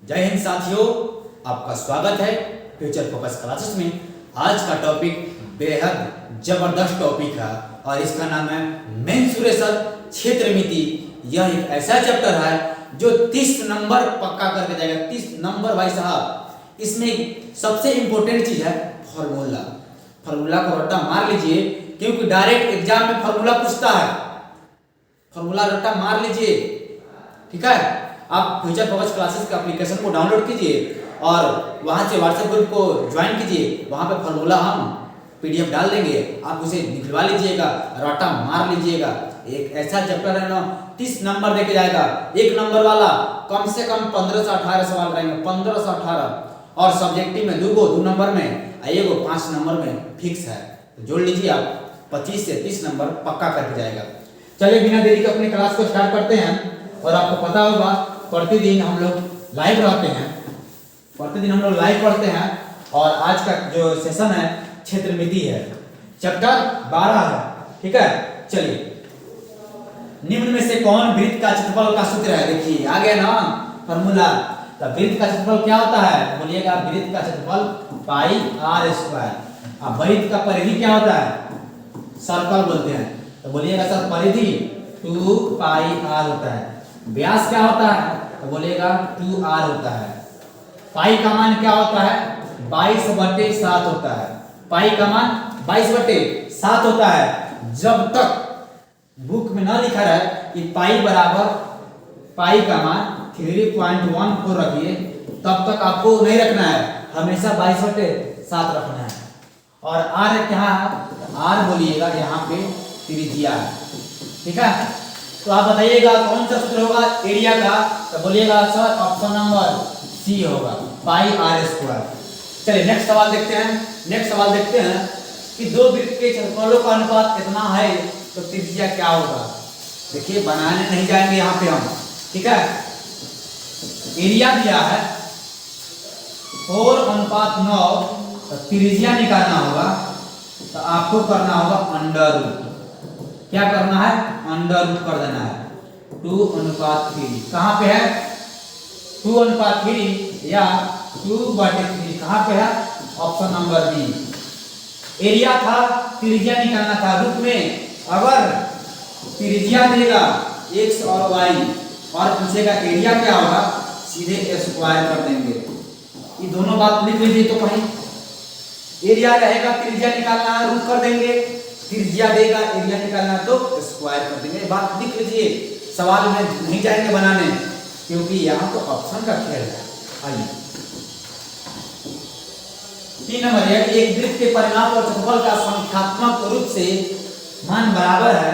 जय हिंद साथियों, आपका स्वागत है फ्यूचर फोकस क्लासेस में। आज का टॉपिक बेहद जबरदस्त टॉपिक है और इसका नाम है मेंसुरेशन क्षेत्रमिति। यह एक ऐसा चैप्टर है जो 30 नंबर पक्का करके जाएगा। 30 नंबर भाई साहब। इसमें सबसे इंपॉर्टेंट चीज है फॉर्मूला। फॉर्मूला को रट्टा मार लीजिए, क्योंकि डायरेक्ट एग्जाम में फॉर्मूला पूछता है। फॉर्मूला रट्टा मार लीजिए, ठीक है। आप फ्यूचर फोकस क्लासेस का एप्लीकेशन को डाउनलोड कीजिए और वहां से व्हाट्सएप ग्रुप को ज्वाइन कीजिए। वहां पे फॉर्मूला हम पीडीएफ डाल देंगे, आप उसे निकलवा लीजिएगा, रट्टा मार लीजिएगा। एक ऐसा चैप्टर है ना, 30 नंबर देके जाएगा। एक नंबर वाला कम से कम 15 से 18 सवाल रहेंगे, 15 से 18। और सब्जेक्टिव में 2 नंबर में, आइएगो 5 नंबर में फिक्स है। तो जोड़ लीजिए आप, 25 से 30 नंबर पक्का करके जाएगा। चलिए बिना देरी के अपने क्लास को स्टार्ट करते हैं। और आपको पता होगा प्रतिदिन हम लोग लाइव रहते हैं, प्रतिदिन हम लोग लाइव पढ़ते हैं। और आज का जो सेशन है क्षेत्रमिति है, चैप्टर 12 है, ठीक है। चलिए, निम्न में से कौन वृत्त का क्षेत्रफल का सूत्र है? देखिए आ गया ना फॉर्मूला। तो वृत्त का क्षेत्रफल क्या होता है? बोलिएगा वृत्त का क्षेत्रफल पाई आर स्क्वायर। अब वृत्त का परिधि क्या होता है? सर्कल बोलते हैं। तो बोलिएगा सर परिधि 2 पाई आर होता है। व्यास क्या होता है? तो बोलिएगा 2r होता है। पाई का मान क्या होता है? 22/7 होता है। पाई का मान 22/7 होता है। जब तक बुक में ना लिखा रहे कि पाई बराबर पाई का मान 3.14 रखिए, तब तक आपको नहीं रखना है, हमेशा 22/7 रखना है। और r क्या है? r बोलिएगा यहाँ पे त्रिज्या है, ठीक है। तो आप बताइएगा कौन सा सूत्र होगा एरिया का? तो बोलिएगा सर ऑप्शन नंबर सी होगा, पाई आर स्क्वायर। चलिए नेक्स्ट सवाल देखते हैं। नेक्स्ट सवाल देखते हैं कि दो वृत्त के क्षेत्रफलों का अनुपात इतना है तो त्रिज्या क्या होगा? देखिए बनाने नहीं जाएंगे यहाँ पे हम, ठीक है। एरिया दिया है 4:9, तो त्रिज्या निकालना होगा। तो आपको करना होगा अंडर रूट। क्या करना है? अंडर रूट कर देना है। 2:3 कहाँ पे है? 2:3 या 2/3 कहाँ पे है? Option number B. एरिया था, त्रिज्या निकालना था। रूट में अगर त्रिज्या देगा x और y और पूछेगा एरिया क्या होगा, सीधे स्क्वायर कर देंगे। ये दोनों बात लिख लीजिए। तो कहीं एरिया रहेगा, त्रिज्या निकालना है, रूट कर देंगे। त्रिज्या देगा, एरिया निकालना तो स्क्वायर कर देंगे। बात लिख लीजिए, सवाल में नहीं जाएंगे बनाने, क्योंकि यहाँ तो ऑप्शन का खेल है। आइए 3 नंबर है, एक वृत्त के परिमाप और क्षेत्रफल का संख्यात्मक रूप से मान बराबर है,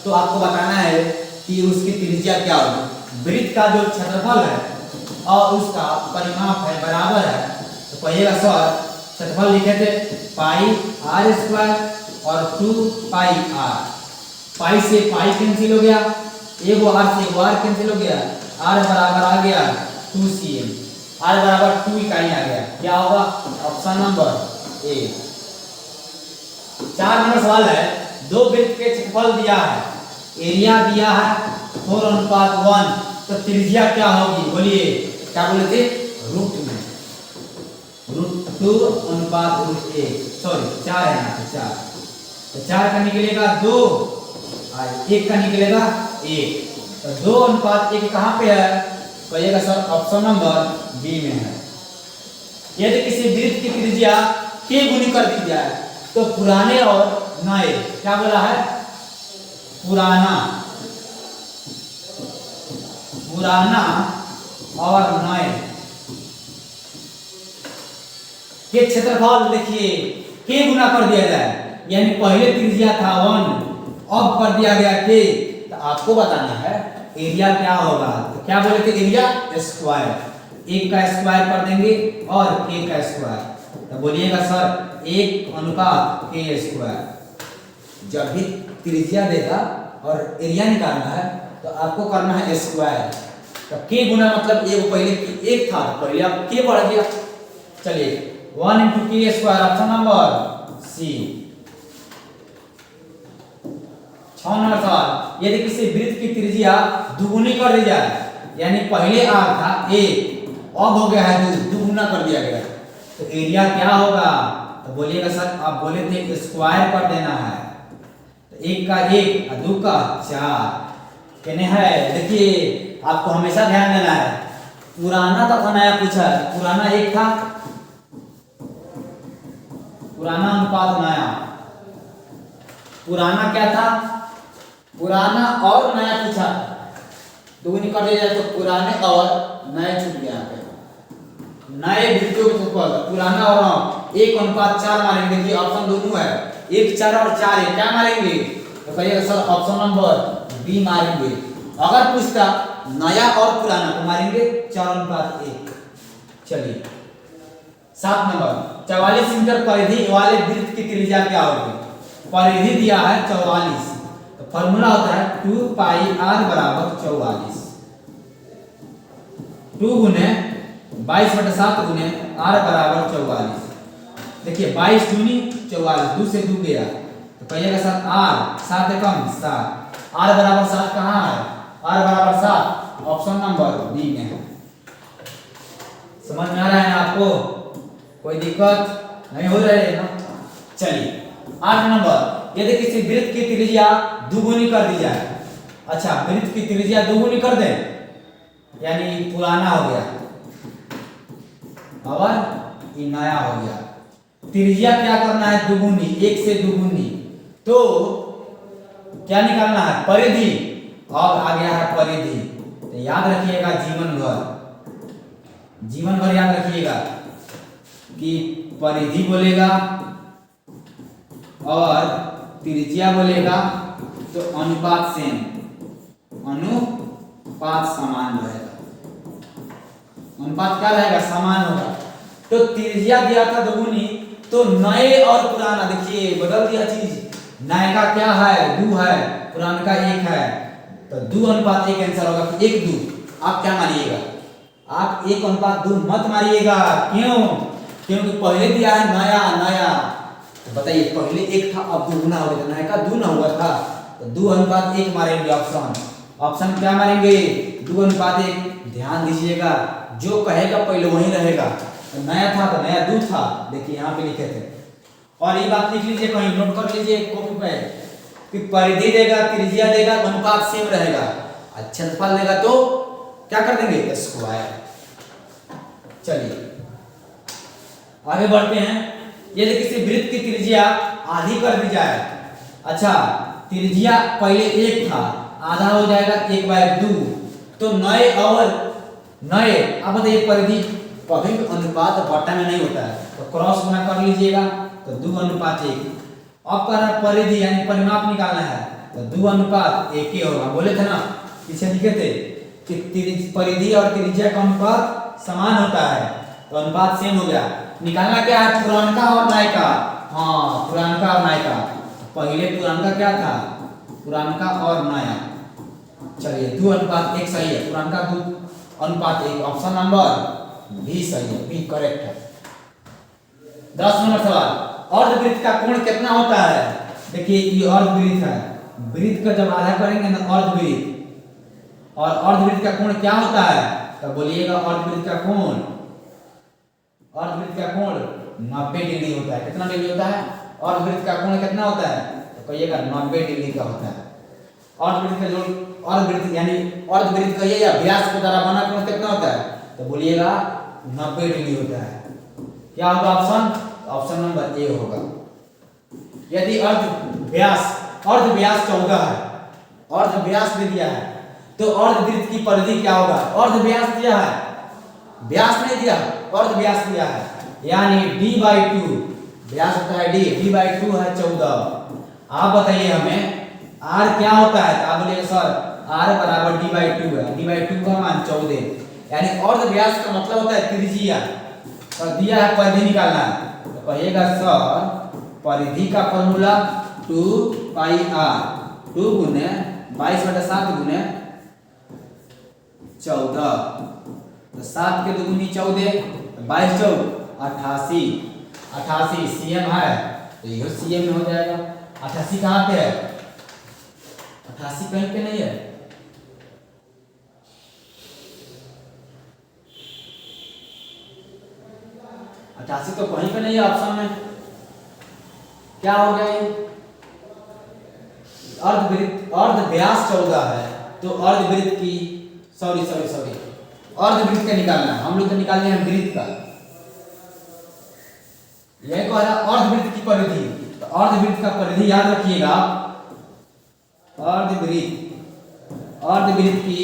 तो आपको बताना है कि उसकी त्रिज्या क्या होगी। वृत्त का जो क्षेत्रफल है और उसका परिमाप है बराबर है, तो कहिएगा सर क्षेत्रफल लिखे थे पाई आर स्क्वायर और 2 पाई आर। पाई से पाई कैंसिल हो गया, एगो आर से एगो आर कैंसिल हो गया। आर बराबर आ गया 2cm, आर बराबर 2 इकाई आ गया। क्या होगा? Option number A. 4 नंबर सवाल है, दो वृत्त के क्षेत्रफल दिया है, एरिया दिया है 4:1, तो त्रिज्या क्या होगी? बोलिए क्या बोले थे? रूट में √2/√1, सॉरी 4 है यहाँ पे 4। तो 4 का निकलेगा 2 और 1 का निकलेगा 1। तो 2:1 कहाँ पे है? कहिएगा सर ऑप्शन नंबर बी में है। यदि किसी वृत्त की त्रिज्या k गुनी कर दी जाए, तो पुराने और नए, क्या बोला है? पुराना और नए के क्षेत्रफल देखिए k गुना कर दिया जाए, यानी पहले त्रिज्या था 1, अब कर दिया गया k। तो आपको बताना है एरिया क्या होगा। तो क्या बोले थे? एरिया स्क्वायर, 1 का स्क्वायर कर देंगे और k का स्क्वायर। तो बोलिएगा सर 1:k²। जब भी त्रिज्या देगा और एरिया निकालना है, तो आपको करना है स्क्वायर। तो k गुना मतलब एगो पहले 1 था, तो पहले अब k बढ़ गया। चलिए 1 × k², ऑप्शन नंबर सी। 6 नंबर सवाल, यदि किसी वृत्त की त्रिज्या दुगुनी कर दी जाए, यानी पहले r था 1 अब हो गया है दुगुना कर दिया गया, तो एरिया क्या होगा? तो बोलिएगा सर आप बोले थे स्क्वायर कर देना है, तो एक का एक और दो का चार कहने है। देखिए आपको हमेशा ध्यान देना है, पुराना तथा नया पूछा है। पुराना एक था, पुराना अनुपात नया, पुराना क्या था? पुराना और नया पूछा, दोगुनी कर दिया जाए तो पुराने और नए छूट गया पे। नए वृत्तियों के ऊपर पुराना और नया 1:4 मारेंगे। देखिए ऑप्शन दोनों है, 1 4 और 4 है, क्या मारेंगे? तो कहिएगा सर ऑप्शन नंबर बी मारेंगे। अगर पूछता नया और पुराना तो मारेंगे 4:1। चलिए 7 नंबर, 44 मीटर परिधि वाले वृत्त की त्रिज्या क्या होगी? परिधि दिया है 44, तो फॉर्मूला होता है 2 पाई r बराबर 44, 2 गुने 22/7 गुने r बराबर 44। देखिए 22 दूनी 44, 2 से 2 गया, तो कहिएगा सर r 7 एकम 7, r बराबर 7 कहाँ है? r बराबर 7 ऑप्शन नंबर बी में है। समझ में आ रहा है ना आपको? कोई दिक्कत नहीं हो रही है ना? चलिए 8 नंबर, यदि किसी वृत्त की त्रिज्या दुगुनी कर दी जाए। अच्छा वृत्त की त्रिज्या दुगुनी कर दे यानी पुराना हो गया और ये नया हो गया। त्रिज्या क्या करना है? दुगुनी, 1 से दुगुनी, तो क्या निकालना है? परिधि। अब आ गया है परिधि, तो याद रखिएगा जीवन भर, जीवन भर याद रखिएगा कि परिधि बोलेगा और त्रिज्या बोलेगा तो अनुपात सेम, अनुपात समान रहेगा। अनुपात क्या रहेगा? समान होगा। तो त्रिज्या दिया था दुगुनी, तो नए और पुराना देखिए बदल दिया चीज। नए का क्या है? 2 है, पुराने का 1 है, तो 2:1 आंसर होगा। 1 2 आप क्या मानिएगा? आप 1:2 मत मारिएगा। क्यों? क्योंकि पहले दिया है नया नया, तो बताइए पहले 1 था अब दुगुना हो गया, नया का 2 ना हुआ था, तो 2:1 मारेंगे। ऑप्शन ऑप्शन क्या मारेंगे? 2:1। ध्यान दीजिएगा, जो कहेगा पहले वही रहेगा। तो नया था तो नया 2 था, देखिए यहाँ पे लिखे थे। और ये बात लिख लीजिए, कहीं नोट कर लीजिए कॉपी पे कि परिधि देगा त्रिज्या देगा अनुपात सेम रहेगा, क्षेत्रफल देगा तो क्या कर देंगे? स्क्वायर। चलिए आगे बढ़ते हैं। यदि किसी वृत्त की त्रिज्या आधी कर दी जाए। अच्छा त्रिज्या पहले 1 था, आधा हो जाएगा 1/2, तो नए और नए। अब बताइए परिधि कभी अनुपात बट्टा में नहीं होता है, तो क्रॉस गुना कर लीजिएगा तो 2:1। अब कर परिधि यानी परिमाप निकालना है, तो 2:1 ही होगा। बोले थे ना पीछे लिखे थे कि परिधि और त्रिज्या का अनुपात समान होता है, तो अनुपात सेम हो गया। निकालना क्या है? पुरानका और नयका। हाँ पुरानका और नयका। पहले पुरानका क्या था? पुरानका और नया। चलिए 2:1 सही है, पुरानका 2:1। ऑप्शन नंबर बी सही है, बी करेक्ट है। 10 नंबर सवाल, अर्धवृत्त का कोण कितना होता है? देखिए ये अर्धवृत्त है, वृत्त का जब आधा करेंगे ना अर्धवृत्त, और अर्धवृत्त का कोण क्या होता है? तो बोलिएगा अर्धवृत्त का कोण, अर्धवृत्त का कोण 90 डिग्री होता है। कितना डिग्री होता है? अर्धवृत्त का कोण कितना होता है? तो कहिएगा 90 डिग्री का होता है। अर्धवृत्त का जो अर्धवृत्त यानी अर्धवृत्त कहिए या व्यास के द्वारा बना कोण कितना होता है? तो बोलिएगा 90 डिग्री होता है। क्या होगा ऑप्शन? ऑप्शन नंबर ए होगा। यदि अर्धव्यास 14 है, अर्धव्यास दे दिया है, तो अर्धवृत्त की परिधि क्या होगा? अर्धव्यास दिया है, व्यास नहीं दिया, अर्धव्यास दिया है, यानी d/2 व्यास होता है d/2 है 14। आप बताइए हमें r क्या होता है? तो आप बोलिए सर r बराबर d/2 है, d/2 का मान 14, यानी अर्धव्यास का मतलब होता है त्रिज्या, और दिया है परिधि निकालना है, तो कहिएगा सर परिधि का फॉर्मूला 2 पाई r, 2 गुने 22/7 गुने 14, तो 7 के दुगुनी 14, 22 चौक 88, 88 सीएम है, तो ये सीएम में हो जाएगा। 88 कहाँ पे है? 88 कहीं पे नहीं है। 88 तो कहीं पे नहीं है ऑप्शन में। क्या हो गया ये? अर्ध व्यास 14 है तो अर्धवृत्त की अर्धवृत्त का निकालना है। हम लोग तो निकालने हैं वृत्त का। यह कह रहा अर्धवृत्त की परिधि, तो अर्धवृत्त का परिधि याद रखिएगा। अर्धवृत्त की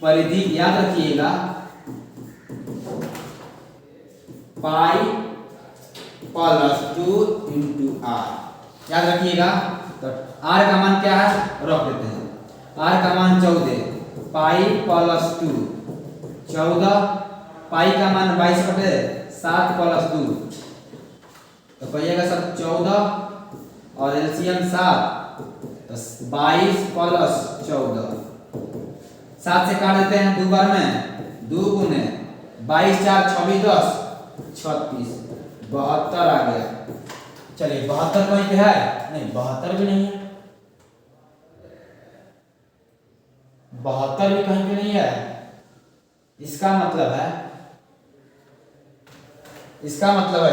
परिधि याद रखिएगा पाई प्लस 2 इंटू आर। याद रखिएगा। तो आर का मान क्या है रख देते हैं। आर का मान 14, पाई प्लस 2 14, पाई का मान 22 बटे 7 प्लस 2, तो कहिएगा सर 14 और एलसीएम 7, तो 22 प्लस 14, 7 से काट देते हैं 2 बार में, 2 गुने 22 4 26 10 36, 72 आ गया। चलिए 72 कहीं पे है? नहीं, 72 भी नहीं है। 72 भी कहीं पे नहीं है। इसका मतलब है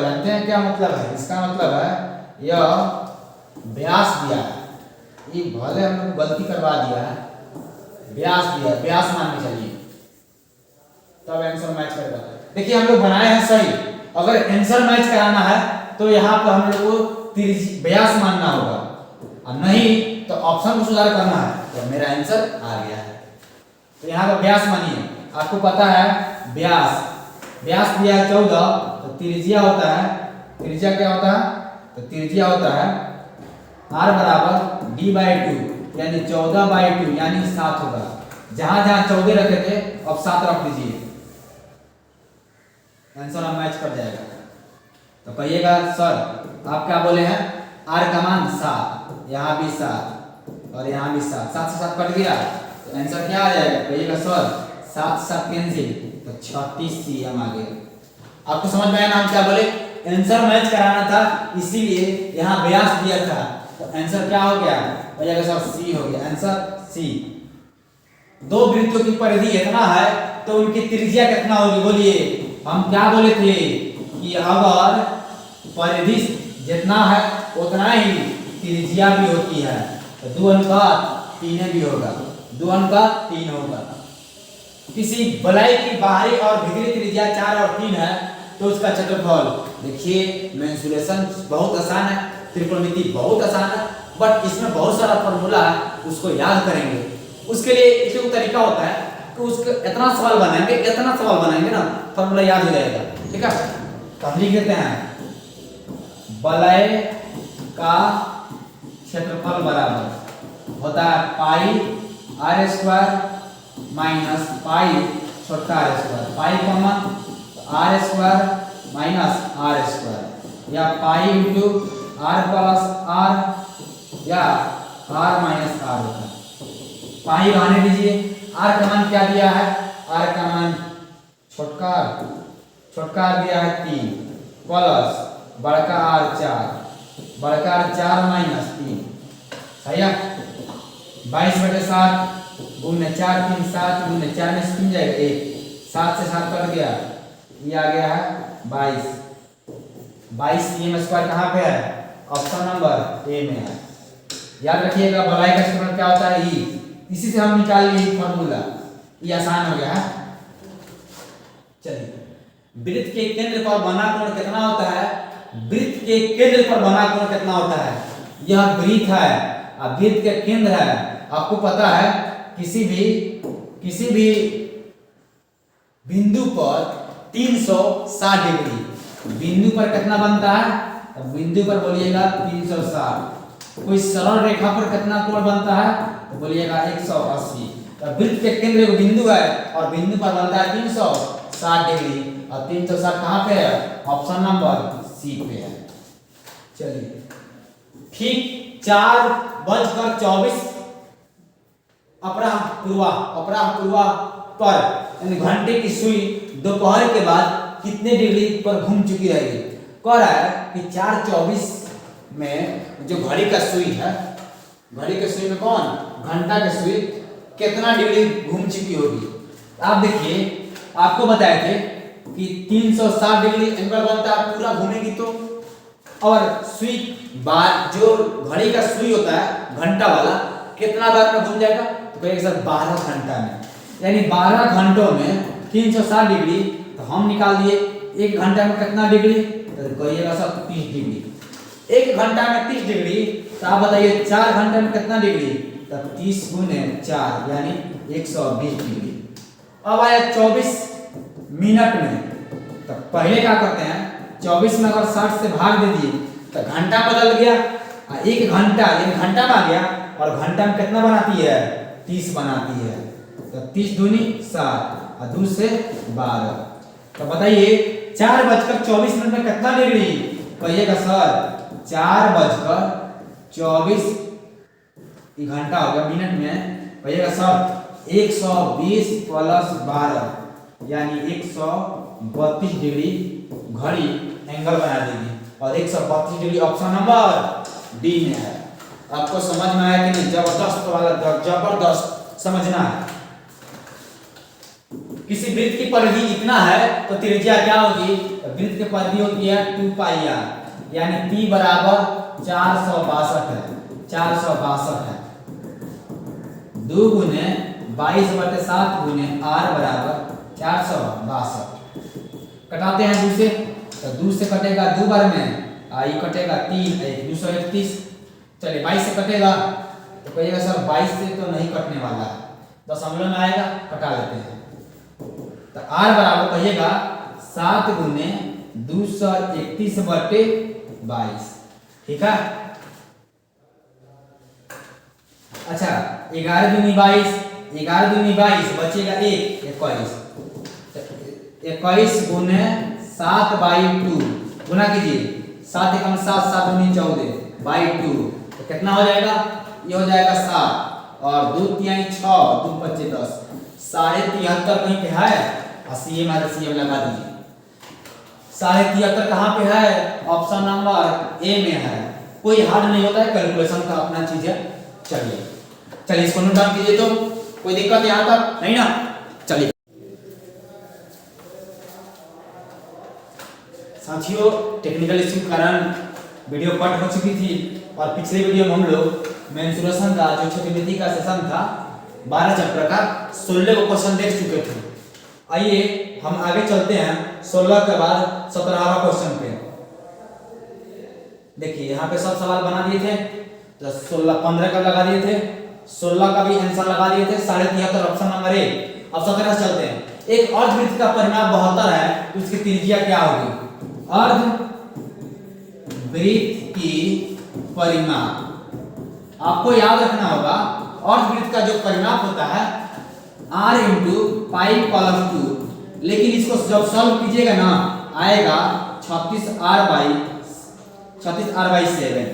जानते हैं क्या मतलब है? इसका मतलब है यह व्यास दिया है। ये भले हम लोग गलती करवा दिया है, व्यास दिया, व्यास मान के चलिए, तब आंसर मैच करेगा। देखिए हम लोग बनाए हैं सही। अगर आंसर मैच कराना है तो यहाँ पर हम लोग को व्यास मानना होगा, और नहीं तो ऑप्शन को सुधार करना है। तो मेरा आंसर आ गया है, तो यहाँ पर व्यास मानिए। आपको पता है व्यास दिया है 14, तो त्रिज्या होता है, त्रिज्या क्या होता है? तो त्रिज्या होता है r बराबर d/2 यानी 14/2 यानी 7 होगा। जहां जहां 14 रखे थे अब 7 रख दीजिए, आंसर हम मैच कर जाएगा। तो कहिएगा सर आप क्या बोले हैं? r का मान 7, यहाँ भी 7 और यहाँ भी 7, 7 से 7 कट गया, तो आंसर क्या आ जाएगा? कहिएगा सर 7 से 7 कैंसिल, तो 36 cm आ गया। आपको समझ में आया ना हम क्या बोले? आंसर मैच कराना था, इसीलिए यहाँ व्यास दिया था, तो आंसर क्या हो गया? कहिएगा सर सी हो गया, आंसर सी। दो वृत्तों की परिधि इतना है तो उनकी त्रिज्या कितना होगी? बोलिए। हम क्या बोले थे कि अगर परिधि जितना है उतना ही त्रिज्या भी होती है, तो 2:3 भी होगा, 2:3 होगा। किसी वलय की बाहरी और भीतरी त्रिज्या 4 और 3 है तो उसका क्षेत्रफल, देखिए मेंसुरेशन बहुत आसान है, त्रिकोणमिति बहुत आसान है, बट इसमें बहुत सारा फॉर्मूला है, उसको याद करेंगे। उसके लिए एक तरीका होता है कि उसको इतना सवाल बनाएंगे ना, फॉर्मूला याद हो जाएगा। ठीक है, तो हम लिख देते हैं वलय का क्षेत्रफल बराबर होता है पाई r² माइनस पाई छोटा r², pi common r² minus r² या पाई इंटू r प्लस r या r माइनस r होता है। पाई रहने दीजिए। r का मान क्या दिया है? r का मान छोटका दिया है 3 प्लस बड़का r 4 माइनस 3, सही है। 22/7 गुने 4 3 7 गुने 4 में से 3 जाएगा 1, 7 से 7 कट गया, ये आ गया है 22 cm² कहाँ पे है? ऑप्शन नंबर ए में है। याद रखिएगा वलय का क्षेत्रफल क्या होता है? ई। इसी से हम निकाल लिए फॉर्मूला, ये आसान हो गया है। चलिए वृत्त के केंद्र पर बना कोण कितना होता है? वृत्त के केंद्र पर बना कोण कितना होता है? यह वृत्त है, अब वृत्त के केंद्र है। आपको पता है किसी भी बिंदु पर 360 डिग्री, बिंदु पर कितना बनता है? अब बिंदु पर बोलिएगा 360। कोई सरल रेखा पर कितना कोण बनता है? तो बोलिएगा 180। तो वृत्त के केंद्र एक बिंदु है और बिंदु पर बनता है 360 डिग्री, और 360 कहाँ पे है? ऑप्शन नंबर सी पे है। चलिए ठीक 4:24 अपराह पूर्वा पर घंटे की सुई दोपहर के बाद कितने डिग्री पर घूम चुकी रहेगी? कह रहा है कि 4:24 में जो घड़ी का सुई है, घड़ी के सुई में कौन? घंटा के सुई कितना डिग्री घूम चुकी होगी? आप देखिए, आपको बताए थे कि 360 डिग्री एंगल बनता है, पूरा घूमेगी तो। और सुई बार जो घड़ी का सुई होता है घंटा वाला, कितना बार में घूम जाएगा? तो कहिएगा सर 12 घंटा में, यानी 12 घंटों में 360 डिग्री। तो हम निकाल दिए 1 घंटा में कितना डिग्री, तो कहिएगा सर 30 डिग्री। 1 घंटा में 30 डिग्री, तो आप बताइए 4 घंटे में कितना डिग्री? तो 30 गुने 4 यानी 120 डिग्री। अब आया 24 मिनट में, तो पहले क्या करते हैं, 24 में अगर 60 से भाग दे दिए तो घंटा बदल गया, 1 घंटा यानी घंटा में आ गया, और घंटा में कितना बनाती है? 30 बनाती है। तो 30 दूनी 60 और 2 से 12। तो बताइए 4:24 में कितना डिग्री? कहिएगा सर 4:24 घंटा हो गया मिनट में, कहिएगा सर 120 प्लस 12 यानी 132 डिग्री घड़ी एंगल बना देगी। और 132 डिग्री ऑप्शन नंबर डी में है। आपको समझ में आया कि नहीं? जबरदस्त वाला, जबरदस्त समझना है। किसी वृत्त की परिधि इतना है तो त्रिज्या क्या होगी? वृत्त की परिधि होती है 2πr, यानी p बराबर 462 है, 462 है। 2 गुने 22/7 गुने r बराबर 462। कटाते हैं 2 से, तो 2 से कटेगा 2 बार में, आई कटेगा 3, 231। चलिए 22 से कटेगा, तो कहिएगा सर 22 से तो नहीं कटने वाला है, दशमलव में आएगा, कटा लेते हैं। तो r बराबर कहिएगा 7 गुने 231/22। ठीक है। अच्छा 11 दूनी 22, 11 दूनी 22, बचेगा 1, 21। 21 गुने 7/2 गुना कीजिए, 7 एकम 7, 7 दूनी 14/2, तो कितना हो जाएगा? ये हो जाएगा 7, और 2 तिहाई 6, 2 25 10, 73.5 कहीं पे है, और सीएम आधा सीएम लगा दीजिए। 73.5 कहाँ पे है? ऑप्शन नंबर ए में है। कोई हार्ड नहीं होता है, कैलकुलेशन का अपना चीज है। चलिए चलिए इसको नोट डाउन कीजिए। तो कोई दिक्कत यहाँ तक नहीं ना? चलिए साथियों, टेक्निकल इश्यू के कारण वीडियो कट हो चुकी थी, और पिछले वीडियो में हम लोग मेंसुरेशन का जो क्षतिमिति का सेशन था 12 चैप्टर का 16 को क्वेश्चन देख चुके थे। आइए हम आगे चलते हैं 16 के बाद 17वां क्वेश्चन पे। देखिए यहाँ पे सब सवाल बना दिए थे, तो 16 15 का लगा दिए थे, 16 का भी आंसर लगा दिए थे, 73.5 ऑप्शन नंबर ए। अब 17 चलते हैं। एक अर्धवृत्त का परिमाप 72 है, उसकी त्रिज्या क्या होगी? अर्धवृत्त की परिमाप आपको याद रखना होगा, अर्धवृत्त का जो परिमाप होता है r × π+2, लेकिन इसको जब सॉल्व कीजिएगा ना आएगा 36r/7।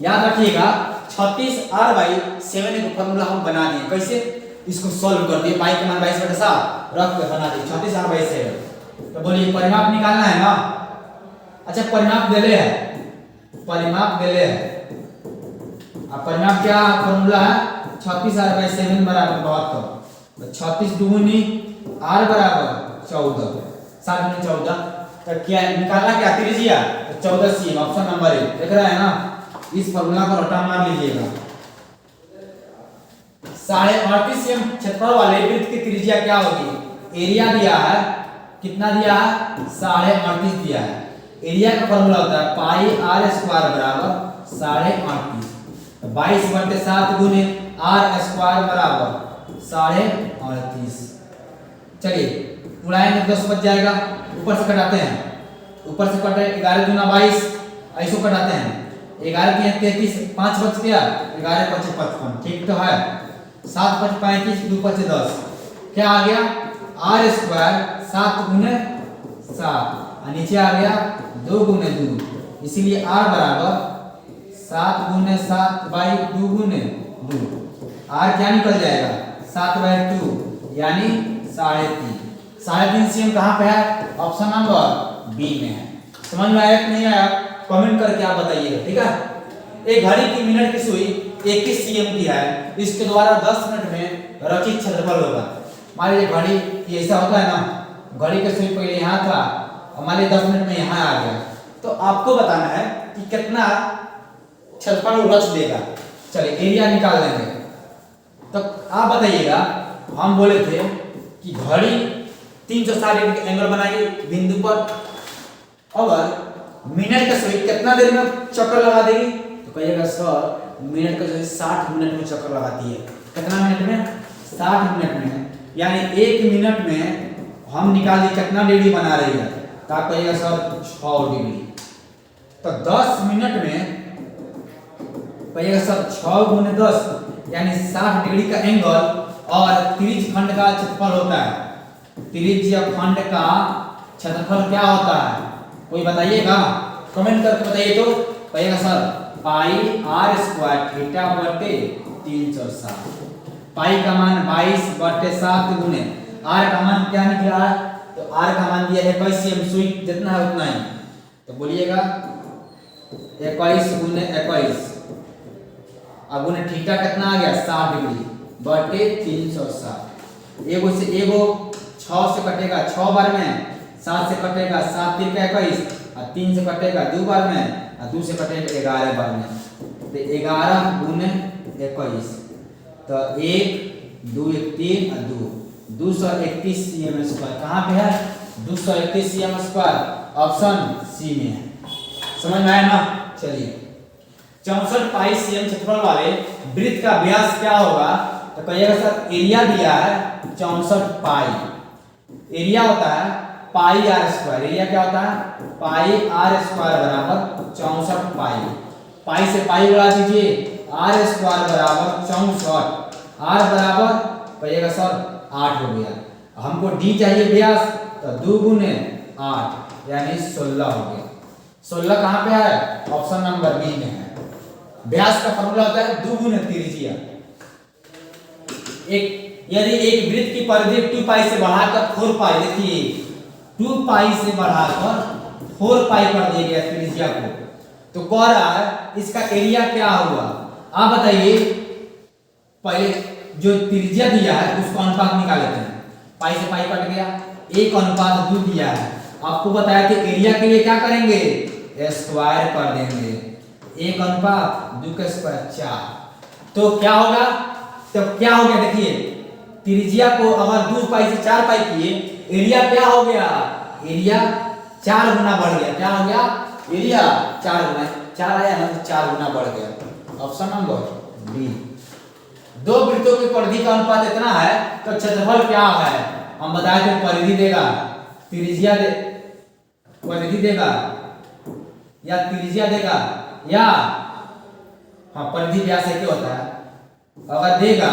याद रखिएगा 36r/7 का फॉर्मूला हम बना दिए। कैसे? इसको सॉल्व कर दिए, पाई के मान 22/7 रख के बना दिए 36r/7। तो बोलिए परिमाप निकालना है ना? अच्छा परिमाप देले है, परिमाप देले है। अब परिमाप क्या फॉर्मूला है? 36r/7 बराबर 72। तो 36 दूनी r बराबर 14, 7 दूनी 14। तो क्या निकालना? क्या त्रिज्या? तो 14 सीएम, ऑप्शन नंबर ए। देख रहा है ना? इस फॉर्मूला को रटा मार लीजिएगा। 38.5 सीएम क्षेत्रफल वाले वृत्त की त्रिज्या क्या होगी? एरिया दिया है, कितना दिया है? 38.5 दिया है। एरिया का फॉर्मूला होता है पाई r स्क्वायर बराबर 38.5। 22/7 गुने r स्क्वायर बराबर 38.5। चलिए उड़ाएंगे 10 बच जाएगा, ऊपर से कटाते हैं। ऊपर से कटे 11 दूना 22, ऐसे कटाते हैं। 11 3 33, 5 बच गया, 11 5 55। ठीक तो है। 7 5 35, 2 5 10, क्या आ गया? r स्क्वायर 7 गुने 7, और नीचे आ गया 2 गुने 2, इसीलिए r बराबर 7 गुने 7/2 गुने 2। r क्या निकल जाएगा? 7/2 यानी 3.5। 3.5 सीएम कहाँ पे है? ऑप्शन नंबर बी में है। समझ में आया कि नहीं आया? कमेंट करके आप बताइएगा। ठीक है। एक घड़ी की मिनट की सुई 21 सीएम की है, इसके द्वारा 10 मिनट में रचित क्षेत्रफल होगा। मान लीजिए घड़ी ये ऐसा होता है ना, घड़ी का सुई पहले यहाँ था, मान लीजिए 10 मिनट में यहाँ आ गया, तो आपको बताना है कि कितना क्षेत्रफल वो रच देगा। चलिए एरिया निकाल लेंगे। तो आप बताइएगा, हम बोले थे कि घड़ी 360 डिग्री का एंगल बनाएगी बिंदु पर, अगर मिनट का सुई कितना देर में चक्कर लगा देगी, तो कहिएगा सर मिनट का सुई 60 मिनट में चक्कर लगाती है। कितना मिनट में? 60 मिनट में। यानी 1 मिनट में हम निकाल दी कितना डिग्री बना रही है, तो आप कहिएगा सर 6 डिग्री। तो 10 मिनट में कहिएगा सर 6 गुने 10 यानी 60 डिग्री का एंगल, और त्रिज्य खंड का क्षेत्रफल होता है। त्रिज्य खंड का क्षेत्रफल क्या होता है, कोई बताइएगा? कमेंट करके बताइए। तो कहिएगा sir pi r square theta बटे 360। पाई का मान 22/7 गुने आर का मान क्या निकला है, तो आर का मान दिया है 21 cm, सुई जितना है उतना ही। तो बोलिएगा 21 गुने 21 अब गुने थीटा कितना आ गया 60 डिग्री बटे 360। एगो से एगो 6 से कटेगा 6 बार में, 7 से कटेगा 7 3 का 21, और 3 से कटेगा 2 बार में, और 2 से कटेगा 11 बार में। तो 11 गुने 21, तो 1 2 1 3 और 2 231 cm स्क्वायर। कहाँ पे है? 231 cm स्क्वायर, ऑप्शन सी में है। समझ में आया ना? चलिए 64 पाई cm क्षेत्रफल वाले वृत्त का व्यास क्या होगा, तो कहिएगा सर एरिया दिया है 64 पाई, एरिया होता है पाई आर स्क्वायर। एरिया क्या होता है? पाई आर स्क्वायर बराबर 64 पाई। पाई से पाई बढ़ा दीजिए, आर स्क्वायर बराबर 64, आर बराबर कहिएगा सर 8 हो गया। हमको डी चाहिए व्यास, तो 2 गुने 8 यानी 16 हो गया। 16 कहाँ पे है? ऑप्शन नंबर बी में है। व्यास का फॉर्मूला होता है 2 गुने त्रिज्या। यदि एक वृत्त की परिधि 2 पाई से बढ़ाकर 4 पाई, देखिए 2 पाई से बढ़ाकर 4 पाई कर दिया गया त्रिज्या को, तो कह रहा है इसका एरिया क्या हुआ। आप बताइए, पहले जो त्रिज्या दिया है उसको अनुपात निकाल लेते हैं। पाई से पाई कट गया, 1:2 दिया है। आपको बताया कि एरिया के लिए क्या करेंगे? स्क्वायर कर देंगे। 1:2 का स्क्वायर 4। तो क्या होगा? तो क्या हो गया? देखिए त्रिज्या को अगर 2 पाई से 4 पाई किए, एरिया क्या हो गया? एरिया 4 गुना बढ़ गया। क्या हो गया? एरिया 4 गुना, 4 आया ना, तो 4 गुना बढ़ गया। Option number B. दो वृत्तों की परिधि का अनुपात इतना है, तो क्षेत्रफल क्या है? हम बताए थे परिधि देगा, त्रिज्या दे, परिधि देगा या त्रिज्या देगा, या हाँ परिधि व्यास एक होता है। अगर देगा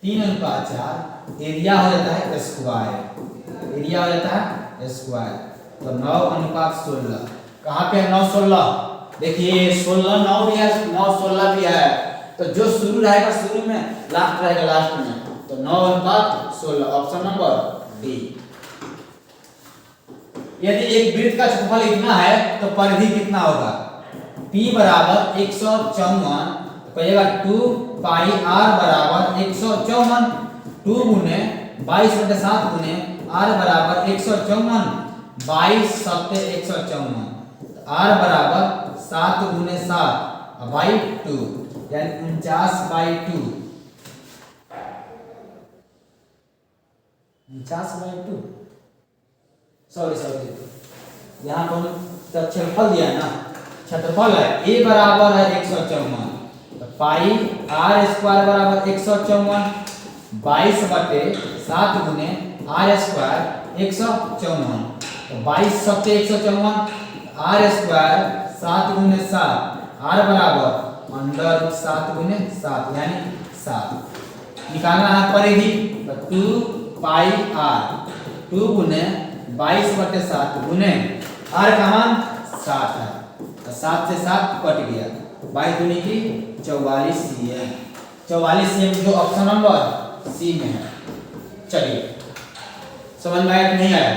3:4, एरिया हो जाता है स्क्वायर, एरिया हो जाता है स्क्वायर। तो 9:16। कहाँ पे है 9 16? देखिए 16 9 भी है, 9 16 भी है। तो जो शुरू रहेगा शुरू में, लास्ट रहेगा लास्ट में, तो 9:16 ऑप्शन नंबर डी। यदि एक वृत्त का क्षेत्रफल इतना है तो परिधि कितना होगा? P बराबर 154, तो कहिएगा 2 पाई r बराबर 154, 2 गुने 22/7 गुने r बराबर 154, 22 सत्ते 154, r बराबर 7 गुने 7 बाई 2 यानी 49/2, 49/2। सॉरी यहाँ पर क्षेत्रफल दिया है ना, क्षेत्रफल है a बराबर है 154, तो पाई आर स्क्वायर बराबर 154, 22/7 गुने आर स्क्वायर 154, तो 22 सत्ते 154, आर स्क्वायर 7 गुने 7, आर बराबर अंडर 7 गुने 7 यानी 7। निकालना है परिधि, तो 2 पाई आर, 2 गुने 22/7 गुने आर का मान 7 है, तो 7 से 7 कट गया, 22 दूनी की 44 cm। 44 cm जो ऑप्शन नंबर सी में है। चलिए समझ में आया कि नहीं आया?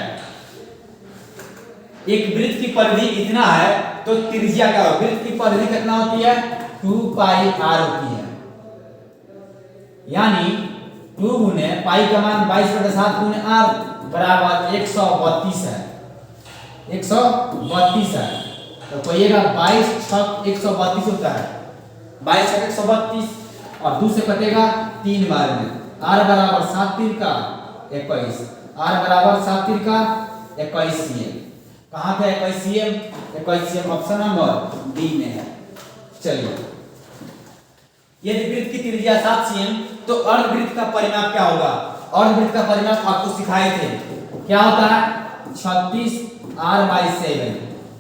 एक वृत्त की परिधि इतना है तो त्रिज्या क्या होगी? वृत्त की परिधि कितना होती है? 2 पाई आर होती है, यानी 2 गुने पाई का मान 22/7 गुने आर, बराबर 132 है, 132 है। तो कहिएगा 22 छक 132 होता है, 22 छक 132 और 2 से कटेगा 3 बार में। r बराबर 7 3 का 21, r बराबर 7 3 का 21 cm। कहाँ पे 21 cm? 21 cm option number D में है। चलिए, यदि वृत्त की त्रिज्या 7 cm तो अर्धवृत्त का परिमाप क्या होगा? अर्धवृत्त का परिमाप आपको सिखाए थे, क्या होता है? 36 r/7,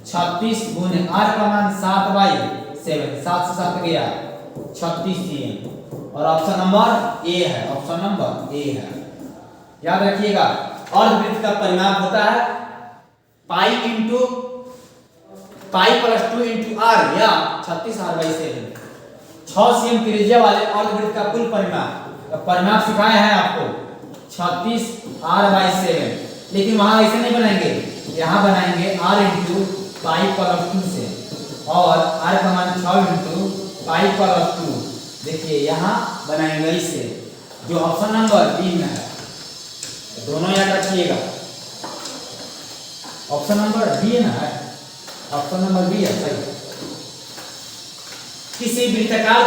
36 गुने r का मान 7/7, 7 से 7 गया 36 cm और ऑप्शन नंबर ए है, ऑप्शन नंबर ए है। याद रखिएगा, अर्धवृत्त का परिमाप होता है pi into pi plus 2 into r या 36 r/7। 6 cm त्रिज्या वाले अर्धवृत्त का कुल परिमाप सिखाए हैं आपको 36 r/7। लेकिन वहां ऐसे नहीं बनाएंगे, यहाँ बनाएंगे r इंटू पाई प्लस 2 से और r का मान 6 इंटू पाई प्लस 2। देखिए यहाँ बनाएंगे इसे, जो ऑप्शन नंबर बी में है। दोनों याद रखिएगा, ऑप्शन नंबर बी है ना, ऑप्शन नंबर बी है सही। किसी वृत्ताकार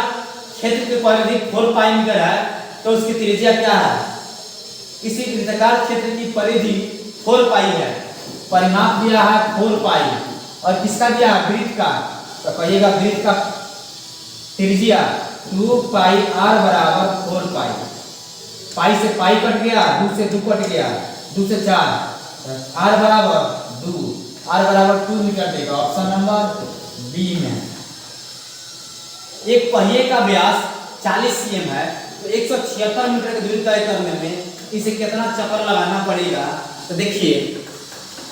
क्षेत्र की परिधि 4 पाई मीटर है तो उसकी त्रिज्या क्या है? किसी वृत्ताकार क्षेत्र की परिधि 4 पाई है, परिमाप दिया है 4 पाई और किसका दिया है? वृत्त का। तो कहिएगा वृत्त का त्रिज्या 2 पाई r बराबर 4 पाई। पाई से पाई कट गया, 2 से 2 कट गया, 2 से 4, r बराबर 2, r बराबर 2 मीटर देगा, ऑप्शन नंबर बी में। एक पहिए का व्यास 40 cm है तो 176 मीटर की दूरी तय करने में इसे कितना चक्कर लगाना पड़ेगा? तो देखिए,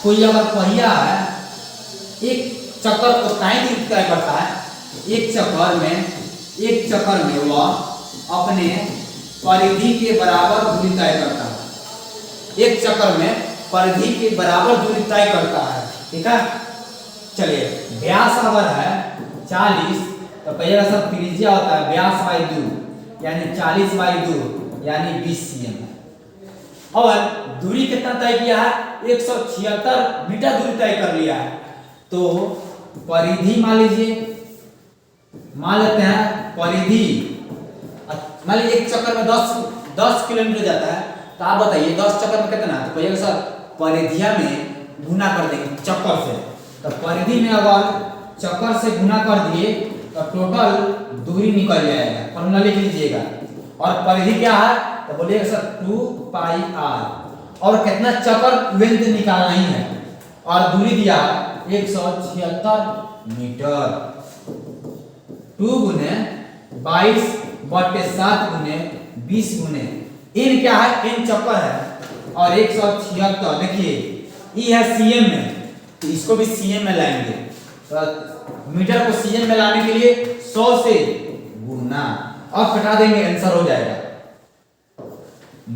कोई अगर पहिया है, एक चक्कर को कितनी दूरी तय करता है? एक चक्कर में वह अपने परिधि के बराबर दूरी तय करता है। एक चक्कर में परिधि के बराबर दूरी तय करता है, ठीक है। चलिए, व्यास अगर है 40 तो कहिएगा सर त्रिज्या होता है व्यास बाई 2 यानी 40/2 यानी 20 cm। और दूरी कितना तय किया है? 176 मीटर दूरी तय कर लिया है। तो परिधि मान लीजिए, मान लेते हैं परिधि, मान लीजिए एक चक्कर में 10 किलोमीटर जाता है, तो आप बताइए 10 चक्कर में कितना? तो कहिएगा सर परिधिया में गुना कर देंगे चक्कर से। तो परिधि में अगर चक्कर से गुना कर दिए तो टोटल दूरी निकल जाएगा, फॉर्मूला लिख लीजिएगा। और परिधि क्या है? तो बोलिएगा सर 2 पाई r और कितना चक्कर लेंथ निकालना ही है और दूरी दिया 176 मीटर। 2 गुने 22/7 गुने 20 गुने इन क्या है? इन चक्कर है और 176 देखिए ई है cm में, तो इसको भी cm में लाएंगे। तो मीटर को cm में लाने के लिए 100 से गुना और घटा देंगे, आंसर हो जाएगा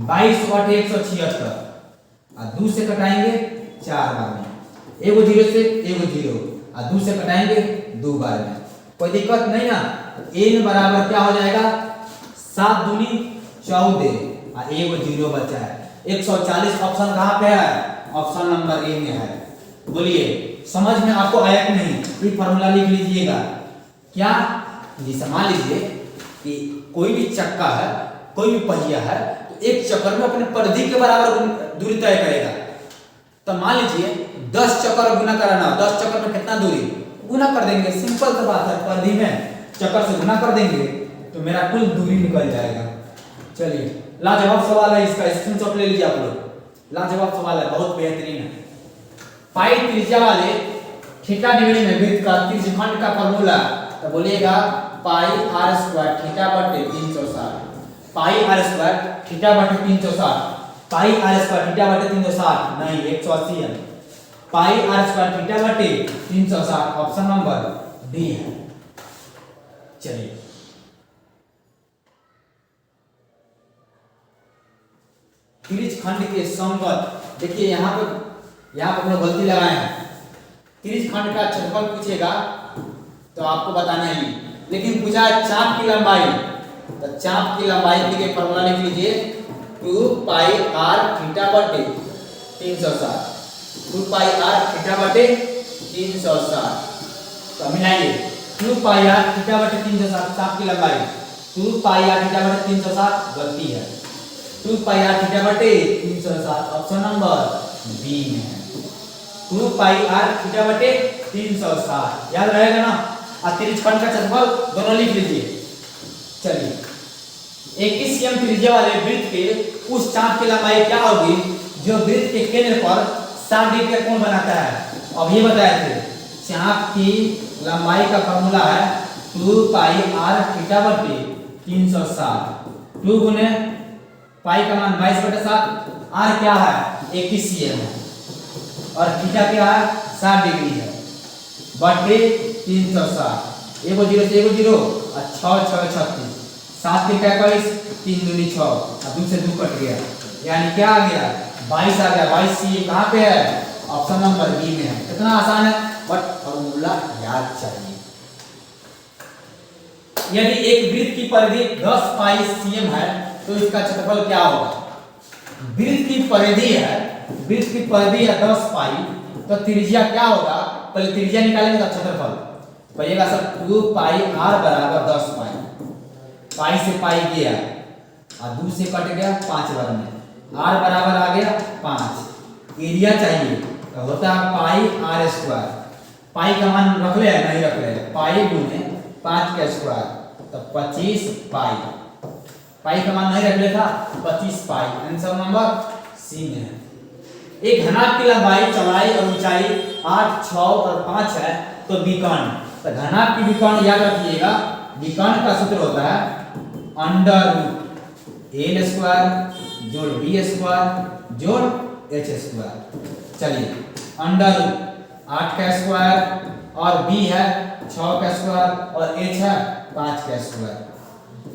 22/176 और 2 से कटाएंगे 4 बार में, एगो 0 से एगो 0 और 2 से कटाएंगे 2 बार में। कोई दिक्कत नहीं ना। n बराबर क्या हो जाएगा? 7 दूनी 14 और एगो 0 बचा है। 140 ऑप्शन कहाँ पे है? ऑप्शन नंबर ए में है। बोलिए समझ में आपको आया कि नहीं? ये फॉर्मूला लिख लीजिएगा। क्या जी, मान लीजिए कि कोई भी चक्का है, कोई भी पहिया है, तो एक चक्कर में अपने परिधि के बराबर दूरी तय करेगा। तो मान लीजिए 10 चक्कर गुना कराना, 10 चक्कर में कितना दूरी? गुना कर देंगे, सिंपल सा बात है। परिधि में चक्कर से गुना कर देंगे तो मेरा कुल दूरी निकल जाएगा। चलिए, लाजवाब सवाल है, इसका स्क्रीनशॉट ले लीजिए आप लोग। लाजवाब सवाल है, बहुत बेहतरीन है। पाई त्रिज्या वाले थीटा डिग्री में वृत्त का त्रिज्यखंड का फॉर्मूला, तो बोलिएगा पाई r स्क्वायर थीटा बटे 360, पाई r स्क्वायर थीटा बटे 360, पाई r स्क्वायर थीटा बटे 360 नहीं 180 है, पाई r स्क्वायर थीटा बटे 360 ऑप्शन नंबर डी है। चलिए, त्रिज्यखंड के संगत, देखिए यहाँ पे हम लोग गलती लगाए हैं। त्रिज्यखंड का क्षेत्रफल पूछेगा तो आपको बताना ही, लेकिन पूछा है चाप की लंबाई, तो चाप की लंबाई के लिए फॉर्मूला लिख लीजिए 2 पाई r थीटा बटे 360 2 पाई r थीटा बटे 360। तो मिलाइए 2 पाई r थीटा बटे 360 सांप की लंबाई 2 पाई r थीटा बटे 360 गलती है 2 पाई r थीटा बटे 360 ऑप्शन नंबर बी में है 2 पाई r थीटा बटे 360 याद रहेगा ना। और त्रिज्यखंड का क्षेत्रफल दोनों लिख लीजिए। चलिए 21 cm त्रिज्या वाले वृत्त के उस चाप की लंबाई क्या होगी जो वृत्त के केंद्र पर 60 डिग्री का कोण बनाता है। अब ये बताए थे चाप की लंबाई का फॉर्मूला है 2 पाई r थीटा बटे 360 2 गुने पाई का मान 22/7 r क्या है 21 cm है और थीटा क्या है 60 डिग्री है बटे 360 एगो जीरो से एगो जीरो और 6 6 36 7 के क्या 21 3 दूनी 6 और 2 से 2 कट गया यानी क्या आ गया 22 आ गया 22 सी कहाँ पे है ऑप्शन नंबर बी में है। कितना आसान है बट फॉर्मूला याद चाहिए। यदि एक वृत्त की परिधि 10 पाई cm है तो इसका क्षेत्रफल क्या होगा। वृत्त की परिधि है 10 पाई तो त्रिज्या क्या होगा पहले त्रिज्या निकालेंगे तो क्षेत्रफल पड़ेगा सब 2 पाई r बराबर 10 पाई से पाई गया और 2 से कट गया 5 बार में r बराबर आ गया 5 एरिया चाहिए तो होता है पाई r स्क्वायर पाई का मान रख ले नहीं रख ले पाई गुने 5 का स्क्वायर तो 25 पाई का मान नहीं रख ले था 25 पाई आंसर नंबर सी में है। एक घनाभ की लंबाई चौड़ाई और ऊंचाई 8 6 और 5 है तो विकर्ण तो घनाभ की विकर्ण याद रखिएगा विकर्ण का सूत्र होता है अंडर रूट एल स्क्वायर जोड़ बी स्क्वायर जोड़ एच स्क्वायर। चलिए अंडर रूट 8 का स्क्वायर और बी है 6 का स्क्वायर और एच है 5 का स्क्वायर।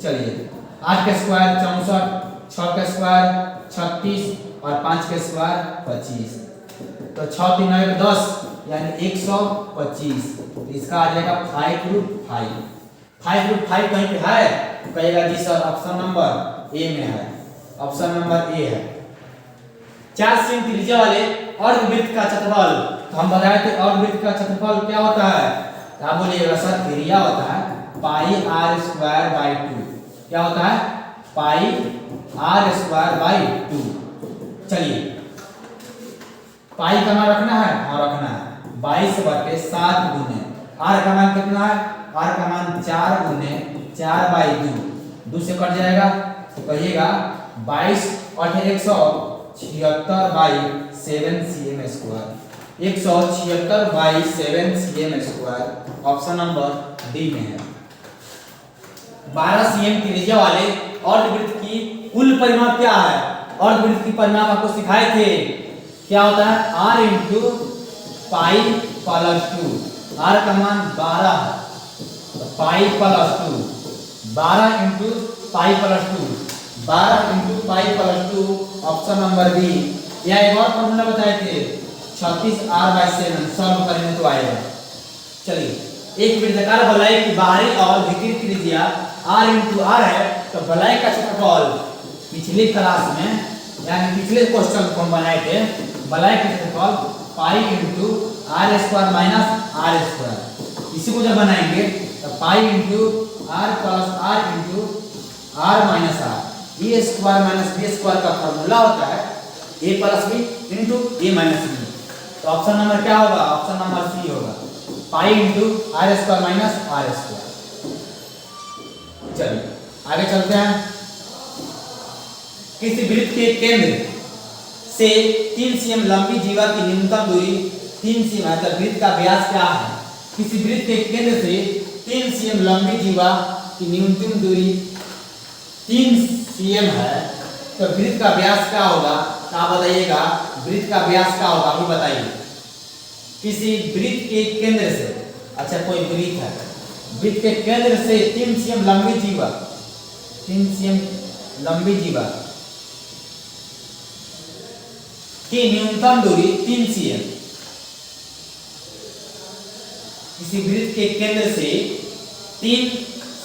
चलिए 8 का स्क्वायर 64 6 का स्क्वायर 36 और 5 का स्क्वायर 25 तो 6 3 9 10 यानी 125 इसका आ जाएगा 5√5 5√5 कहीं पे है कहेगा जी सर ऑप्शन नंबर ए में है ऑप्शन नंबर ए है। 4 cm त्रिज्या वाले अर्धवृत्त का क्षेत्रफल तो हम बताए थे अर्धवृत्त का क्षेत्रफल क्या होता है क्या बोलिएगा सर एरिया होता है पाई r स्क्वायर बाई 2 क्या होता है पाई r स्क्वायर बाई 2। चलिए पाई का मान रखना है हाँ रखना है 22/7 गुने r का मान कितना है r का मान 4 गुने 4 बाई 2 से कट जाएगा तो कहिएगा 22 और 176 by 7 cm square 176 by 7 cm square option number D में है। 12 cm त्रिज्या वाले अर्धवृत्त की कुल परिमाप क्या है अर्धवृत्त की परिमाप आपको सिखाए थे क्या होता है r into pi plus 2 r का मान 12 है तो pi plus 2 12 into pi plus 2 12 into pi plus 2 option number B. या एक और फॉर्मूला बताए थे 36r/7 सॉल्व करेंगे तो आएगा। चलिए एक वृत्ताकार वलय की बाहरी और भीतरी त्रिज्या r इंटू r है तो वलय का क्षेत्रफल पिछली क्लास में यानी पिछले क्वेश्चन को हम बनाए थे वलय का क्षेत्रफल pi into r square minus r square इसी को जब बनाएंगे तो pi into r plus r into r minus r A square minus B square का फॉर्मूला होता है a plus B into A minus B तो ऑप्शन नंबर क्या होगा ऑप्शन नंबर सी होगा pi into r square minus r square. चलिए आगे चलते हैं। किसी वृत्त के केंद्र से 3 cm लंबी जीवा की न्यूनतम दूरी 3 cm है तो वृत्त का व्यास क्या है। किसी वृत्त के केंद्र से 3 cm लंबी जीवा की न्यूनतम दूरी 3 cm है तो वृत्त का व्यास क्या होगा आप बताइएगा वृत्त का व्यास क्या होगा अभी बताइए। किसी वृत्त के केंद्र से अच्छा कोई वृत्त है वृत्त के केंद्र से 3 cm लंबी जीवा 3 cm लंबी जीवा की न्यूनतम दूरी 3 cm किसी वृत्त के केंद्र से 3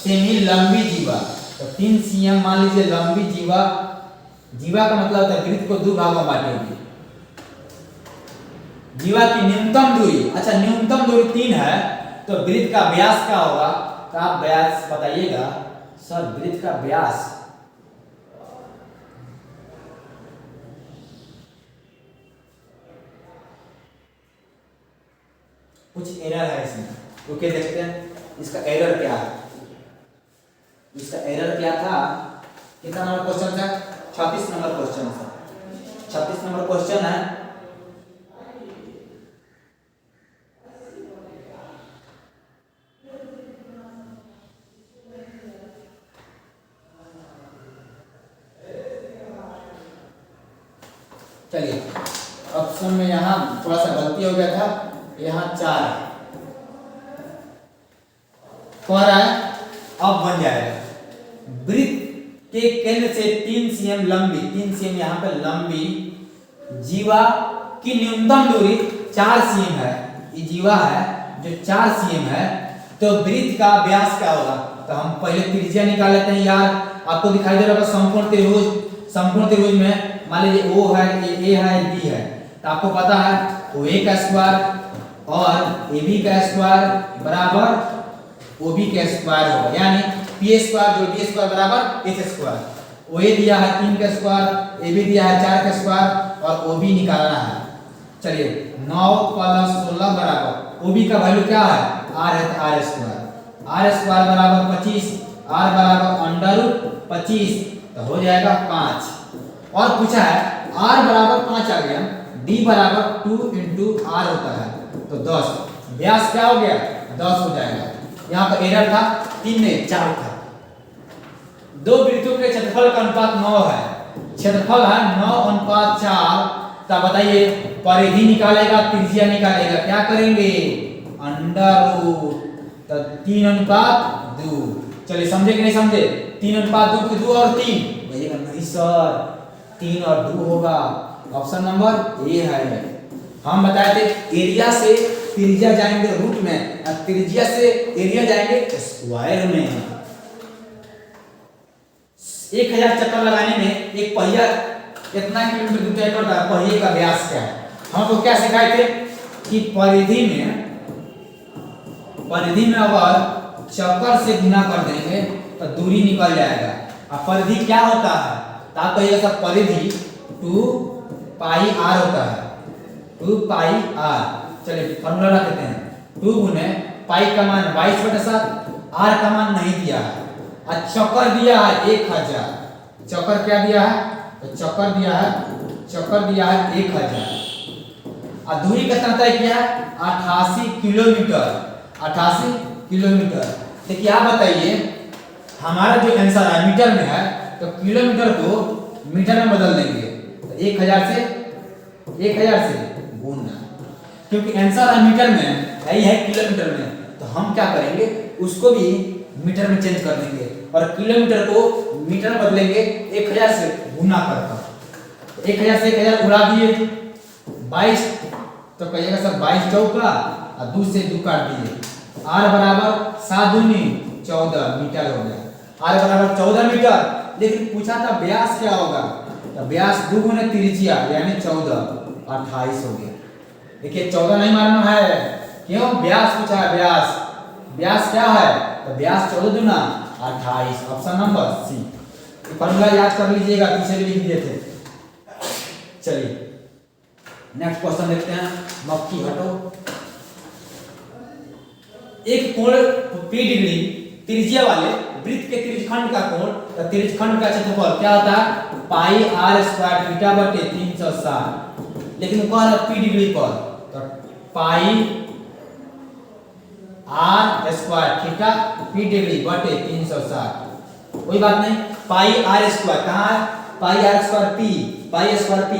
सेमी लंबी जीवा तो 3 cm मान लीजिए लंबी जीवा जीवा का मतलब होता है वृत्त को दो भागों में बांटेंगे जीवा की न्यूनतम दूरी, अच्छा न्यूनतम दूरी 3 है तो वृत्त का व्यास क्या होगा? तो आप व्यास बताइएगा सर, वृत्त का व्यास कुछ एरर है इसमें, तो क्या देखते हैं इसका एरर क्या है। इसका एरर क्या था? कितना नंबर क्वेश्चन था? 36 नंबर क्वेश्चन था। 36 नंबर क्वेश्चन है। चलिए ऑप्शन में यहाँ थोड़ा सा गलती हो गया था, यहाँ 4 है, कह रहा है अब बन जाएगा। वृत्त के केंद्र से 3 cm लंबी, 3 cm यहाँ पे लंबी जीवा की न्यूनतम दूरी 4 cm है। ये जीवा है जो 4 cm है, तो वृत्त का व्यास क्या होगा? तो हम पहले त्रिज्या निकाल लेते हैं यार। आपको दिखाई दे रहा होगा समकोण त्रिभुज, समकोण त्रिभुज में मान लीजिए O है, ये A है, B है, तो आपको पता है OA का स्क्वायर और AB का स्क्वायर बराबर OB का स्क्वायर होगा, यानी P स्क्वायर जो B स्क्वायर बराबर H स्क्वायर। OA दिया है 3 का स्क्वायर, AB दिया है 4 का स्क्वायर और OB निकालना है। चलिए 9 + 16 बराबर OB का वैल्यू क्या है? R है तो R स्क्वायर, R स्क्वायर बराबर 25, R बराबर √25 तो हो जाएगा 5। और पूछा है R बराबर 5 आ गया, D बराबर 2 × R होता है तो 10, व्यास क्या हो गया? 10 हो जाएगा। यहाँ पर एरर था 3 नहीं 4 था। दो वृत्तों के क्षेत्रफल का अनुपात 9 है, क्षेत्रफल है 9:4। तब बताइए परिधि निकालेगा त्रिज्या निकालेगा, क्या करेंगे? √, तो 3:2। चलिए समझे कि नहीं समझे? 3:2 की 2 और 3 भैया नहीं सर, 3 और 2 होगा। ऑप्शन नंबर ए है। हम बताए थे एरिया से त्रिज्या जाएंगे रूट में, और त्रिज्या से एरिया जाएंगे स्क्वायर में। 1000 चक्कर लगाने में एक पहिया कितना किलोमीटर दूर तय करता है? पहिए का व्यास क्या है? हमको क्या सिखाए थे कि परिधि में अगर चक्कर से गुना कर देंगे तो दूरी निकल जाएगा। और परिधि क्या होता है? तो आप कहिएगा सब परिधि 2πr होता है, 2πr। चलिए फॉर्मूला रख देते हैं, 2 गुने पाई का मान 22/7, r का मान नहीं दिया है, और चक्कर दिया है 1000। चक्कर क्या दिया है? तो चक्कर दिया है 1000। और दूरी कितना तय किया है? 88 किलोमीटर, 88 किलोमीटर। देखिए आप बताइए हमारा जो आंसर है मीटर में है, तो किलोमीटर को मीटर में बदल देंगे तो 1000 से गुना, क्योंकि आंसर है मीटर में, यही है किलोमीटर में, तो हम क्या करेंगे उसको भी मीटर में चेंज कर देंगे और किलोमीटर को मीटर में बदलेंगे 1000 से गुना करके। 1000 से 1000 उड़ा दिए 22, तो कहिएगा सर 22 चौका और 2 से 2 काट दिए, r बराबर 7 दूनी 14 मीटर हो गया, r बराबर 14 मीटर। लेकिन पूछा था व्यास क्या होगा? तो व्यास 2 गुने त्रिज्या यानी 14, 28 हो गया। देखिए 14 नहीं मारना है, क्यों? व्यास पूछा है, व्यास क्या है? तो व्यास 14 दूना 28, ऑप्शन नंबर सी। फॉर्मूला याद कर लीजिएगा, पीछे भी लिख दिए थे। चलिए नेक्स्ट क्वेश्चन देखते हैं। मक्खी हटो। एक कोण P डिग्री त्रिज्या वाले वृत्त के त्रिज्यखंड का कोण, तो त्रिज्यखंड का क्षेत्रफल क्या होता है? πr² θ 360। लेकिन कह रहा P डिग्री पर, तो πr² θ P डिग्री बटे 360। कोई बात नहीं, πr² कहाँ है? πr² P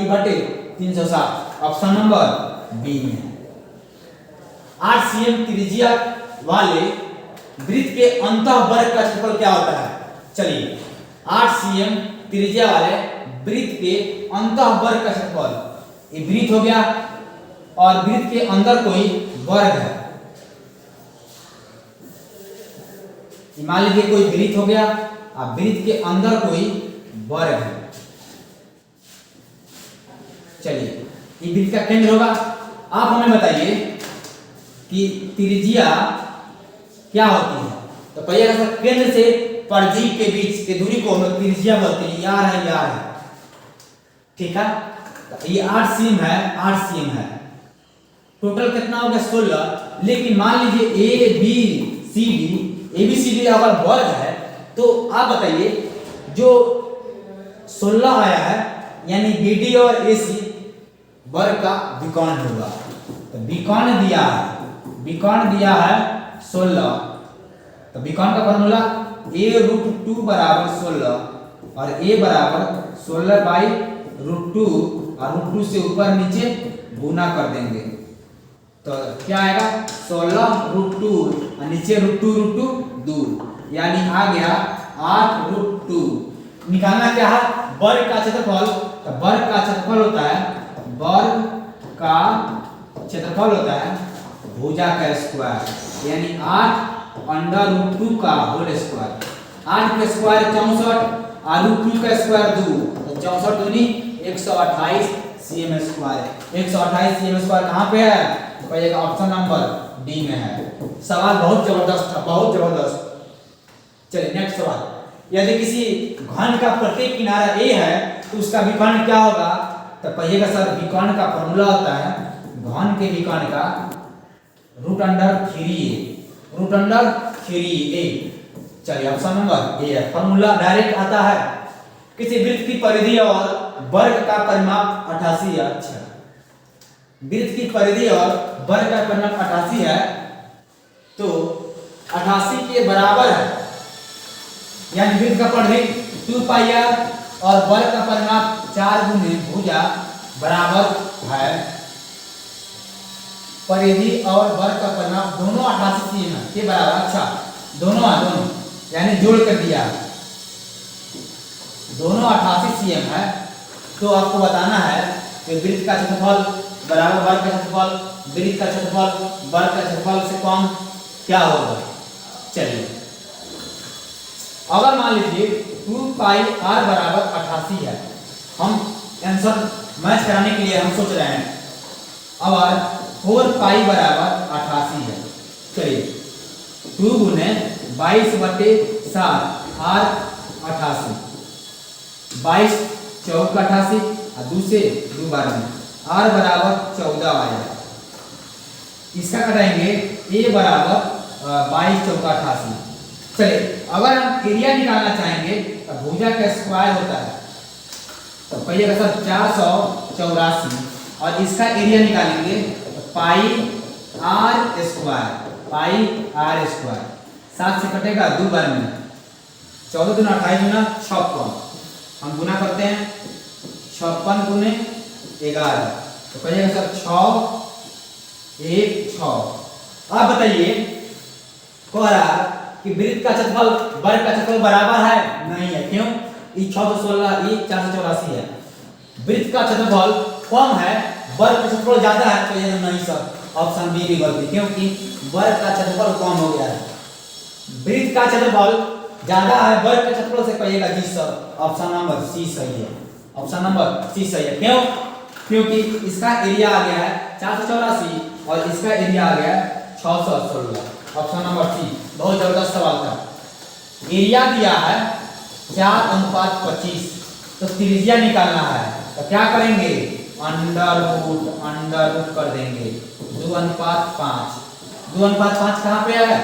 बटे 360, ऑप्शन नंबर बी में। 8 cm त्रिज्या वाले वृत्त के अंतःवर्ग का क्षेत्रफल क्या होता है? चलिए 8 cm त्रिज्या वाले वृत्त के अंतःवर्ग का क्षेत्रफल, ये वृत्त हो गया और वृत्त के अंदर कोई वर्ग है, मान लीजिए कोई वृत्त हो गया और वृत्त के अंदर कोई वर्ग है। चलिए ये वृत्त का केंद्र होगा आप हमें बताइए कि त्रिज्या क्या होती है। तो पहले सर केंद्र से परिधि के बीच की दूरी को हम लोग त्रिज्या बोलते हैं। यार है ठीक है। तो ये 8 सीएम है, 8 सीएम है। टोटल कितना हो गया 16। लेकिन मान लीजिए ए बी सी डी अगर वर्ग है तो आप बताइए जो 16 आया है यानी बी डी और ए सी वर्ग का विकर्ण होगा। तो विकर्ण दिया है 16। तो विकर्ण का फॉर्मूला a√2 बराबर 16 और a बराबर 16/√2 और √2 से ऊपर नीचे गुना कर देंगे। तो क्या आएगा 16√2 और नीचे √2 दूर यानी आ गया 8√2। निकालना क्या है वर्ग का क्षेत्रफल। तो वर्ग का क्षेत्रफल होता है भुजा का स्क्वायर यानी 8√2 का होल स्क्वायर। 8 का स्क्वायर 64 और √2 का स्क्वायर 2 तो 64 दूनी 128 cm स्क्वायर। 128 cm स्क्वायर कहाँ पे है? कहिएगा ऑप्शन नंबर डी में है। सवाल बहुत जबरदस्त था, बहुत जबरदस्त। चलिए नेक्स्ट सवाल। यदि किसी घन का प्रत्येक किनारा ए है तो उसका विकर्ण क्या होगा? तो कहिएगा सर विकर्ण का फॉर्मूला होता है घन के विकर्ण का √3a। चलिए ऑप्शन नंबर ए है। फॉर्मूला डायरेक्ट आता है। किसी वृत्त की परिधि और वर्ग का परिमाप 88 है। अच्छा, वृत्त की परिधि और वर्ग का परिमाप 88 है तो 88 के बराबर है यानी वृत्त का परिधि 2πr और वर्ग का परिमाप 4 गुने भुजा बराबर है। परिधि और वर्ग का परिमाप दोनों 88 सीएम के बराबर। अच्छा दोनों यानी जोड़ कर दिया दोनों 88 सीएम है। तो आपको बताना है कि वृत्त का क्षेत्रफल बराबर वर्ग का क्षेत्रफल, वृत्त का क्षेत्रफल वर्ग का क्षेत्रफल से कम क्या होगा। चलिए अगर मान लीजिए 2πr बराबर 88 है, हम आंसर मैच कराने के लिए हम सोच रहे हैं और 4π बराबर 88 है। चलिए 2 गुने 22/7 r 88 22 चौक 88 और 2 से 2 बार में r बराबर 14 आएगा। इसका कटाएंगे a बराबर 22 चौक 88। चलिए अगर हम एरिया निकालना चाहेंगे तो भुजा का स्क्वायर होता है। तो कहिएगा सर 484 और इसका एरिया निकालेंगे तो पाई r स्क्वायर 7 से कटेगा 2 बार में 14 दूना 28 गुना 56। हम गुना करते हैं 56 गुने 11 तो कहिएगा सर 6 1 6। आप बताइए कह रहा कि वृत्त का क्षेत्रफल वर्ग का क्षेत्रफल बराबर है? नहीं है। क्यों? ये 616 ये 484 है। वृत्त का क्षेत्रफल कम है वर्ग का क्षेत्रफल ज्यादा है तो ये नहीं सर ऑप्शन बी भी गलती क्योंकि वर्ग का क्षेत्रफल कम हो गया है। वृत्त का क्षेत्रफल ज्यादा है वर्ग के क्षेत्रफल से कहिएगा जी सर ऑप्शन नंबर सी सही है। ऑप्शन नंबर सी सही है। क्यों? क्योंकि इसका एरिया आ गया है 484 और इसका एरिया आ गया है 616। Option number C. बहुत जबरदस्त सवाल था। एरिया दिया है 4:25 तो त्रिज्या निकालना है तो क्या करेंगे अंडर रूट कर देंगे 2:5। 2:5 कहाँ पे है?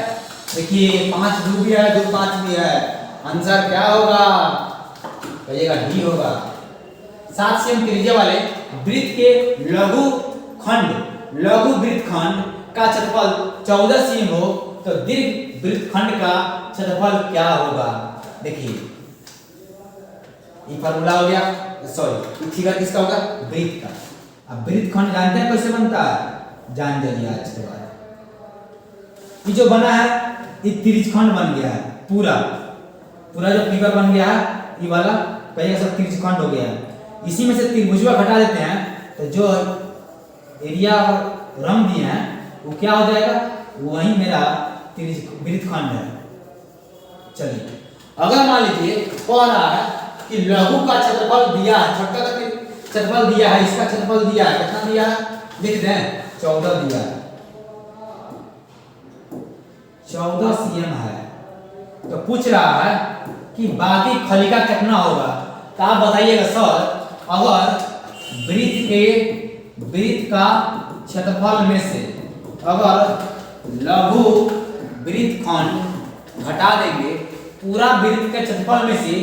देखिए 5 2 भी है 2 5 भी है। आंसर क्या होगा? कहिएगा डी होगा। 7 सेम त्रिज्या वाले वृत्त के लघु वृत्तखंड का क्षेत्रफल 14 सीएम हो तो दीर्घ वृत्तखंड का क्षेत्रफल क्या होगा? देखिए ये फार्मूला हो गया, सॉरी फिगर किसका होगा? वृत्त का। अब वृत्तखंड जानते हैं कैसे बनता है? जान जाइए आज के बाद। ये जो बना है ये त्रिज्यखंड बन गया है। पूरा जो फिगर बन गया है ये वाला कहिएगा सब त्रिज्यखंड हो गया है। इसी में से त्रिभुजवा घटा देते हैं तो जो एरिया और रंग दिए हैं वो क्या हो जाएगा? वही मेरा वृत्तखंड है। चलिए अगर मान लीजिए कह रहा है कि लघु का क्षेत्रफल दिया है, छोटा का क्षेत्रफल दिया है, इसका क्षेत्रफल दिया है, कितना दिया है लिख दें 14 दिया है, 14 cm है। तो पूछ रहा है कि बाकी खली का कितना होगा। तो आप बताइएगा सर, अगर वृत्त का क्षेत्रफल में से अगर लघु वृत्तखंड घटा देंगे, पूरा वृत्त के क्षेत्रफल में से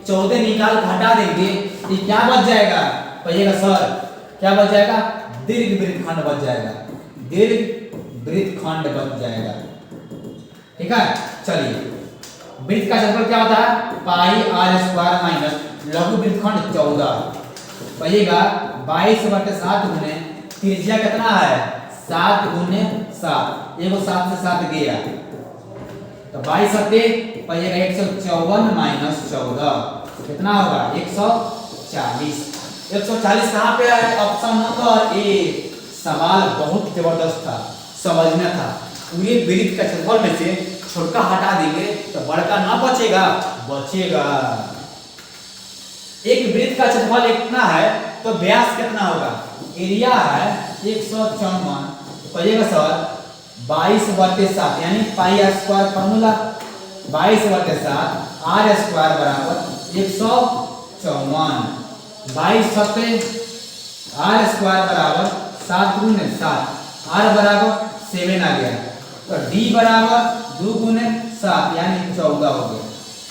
14 निकाल घटा देंगे, तो क्या बच जाएगा? कहिएगा सर, क्या बच जाएगा? दीर्घ वृत्तखंड बच जाएगा, दीर्घ वृत्तखंड बच जाएगा। ठीक है, चलिए वृत्त का क्षेत्रफल क्या होता है? पाई आर स्क्वायर माइनस लघु वृत्तखंड 14। कहिएगा 22/7 गुने त्रिज्या कितना है? 7 गुने 7, एगो 7 से 7 गया तो 22 सत्ते कहिएगा 154 माइनस 14 कितना होगा? 140। 140 कहाँ पे है? Option number A. सवाल बहुत जबरदस्त था, समझना था। पूरे वृत्त का क्षेत्रफल में से छोटा हटा देंगे तो बड़का ना बचेगा, बचेगा। एक वृत्त का क्षेत्रफल कितना है तो व्यास कितना होगा? एरिया है 154। कहिएगा सर 22/7 यानी pi r square formula 22/7 r square बराबर 154। 22 सत्ते आर स्क्वायर बराबर 7 गुने 7, आर बराबर 7 आ गया तो डी बराबर 2 गुने 7 यानी 14 हो गया।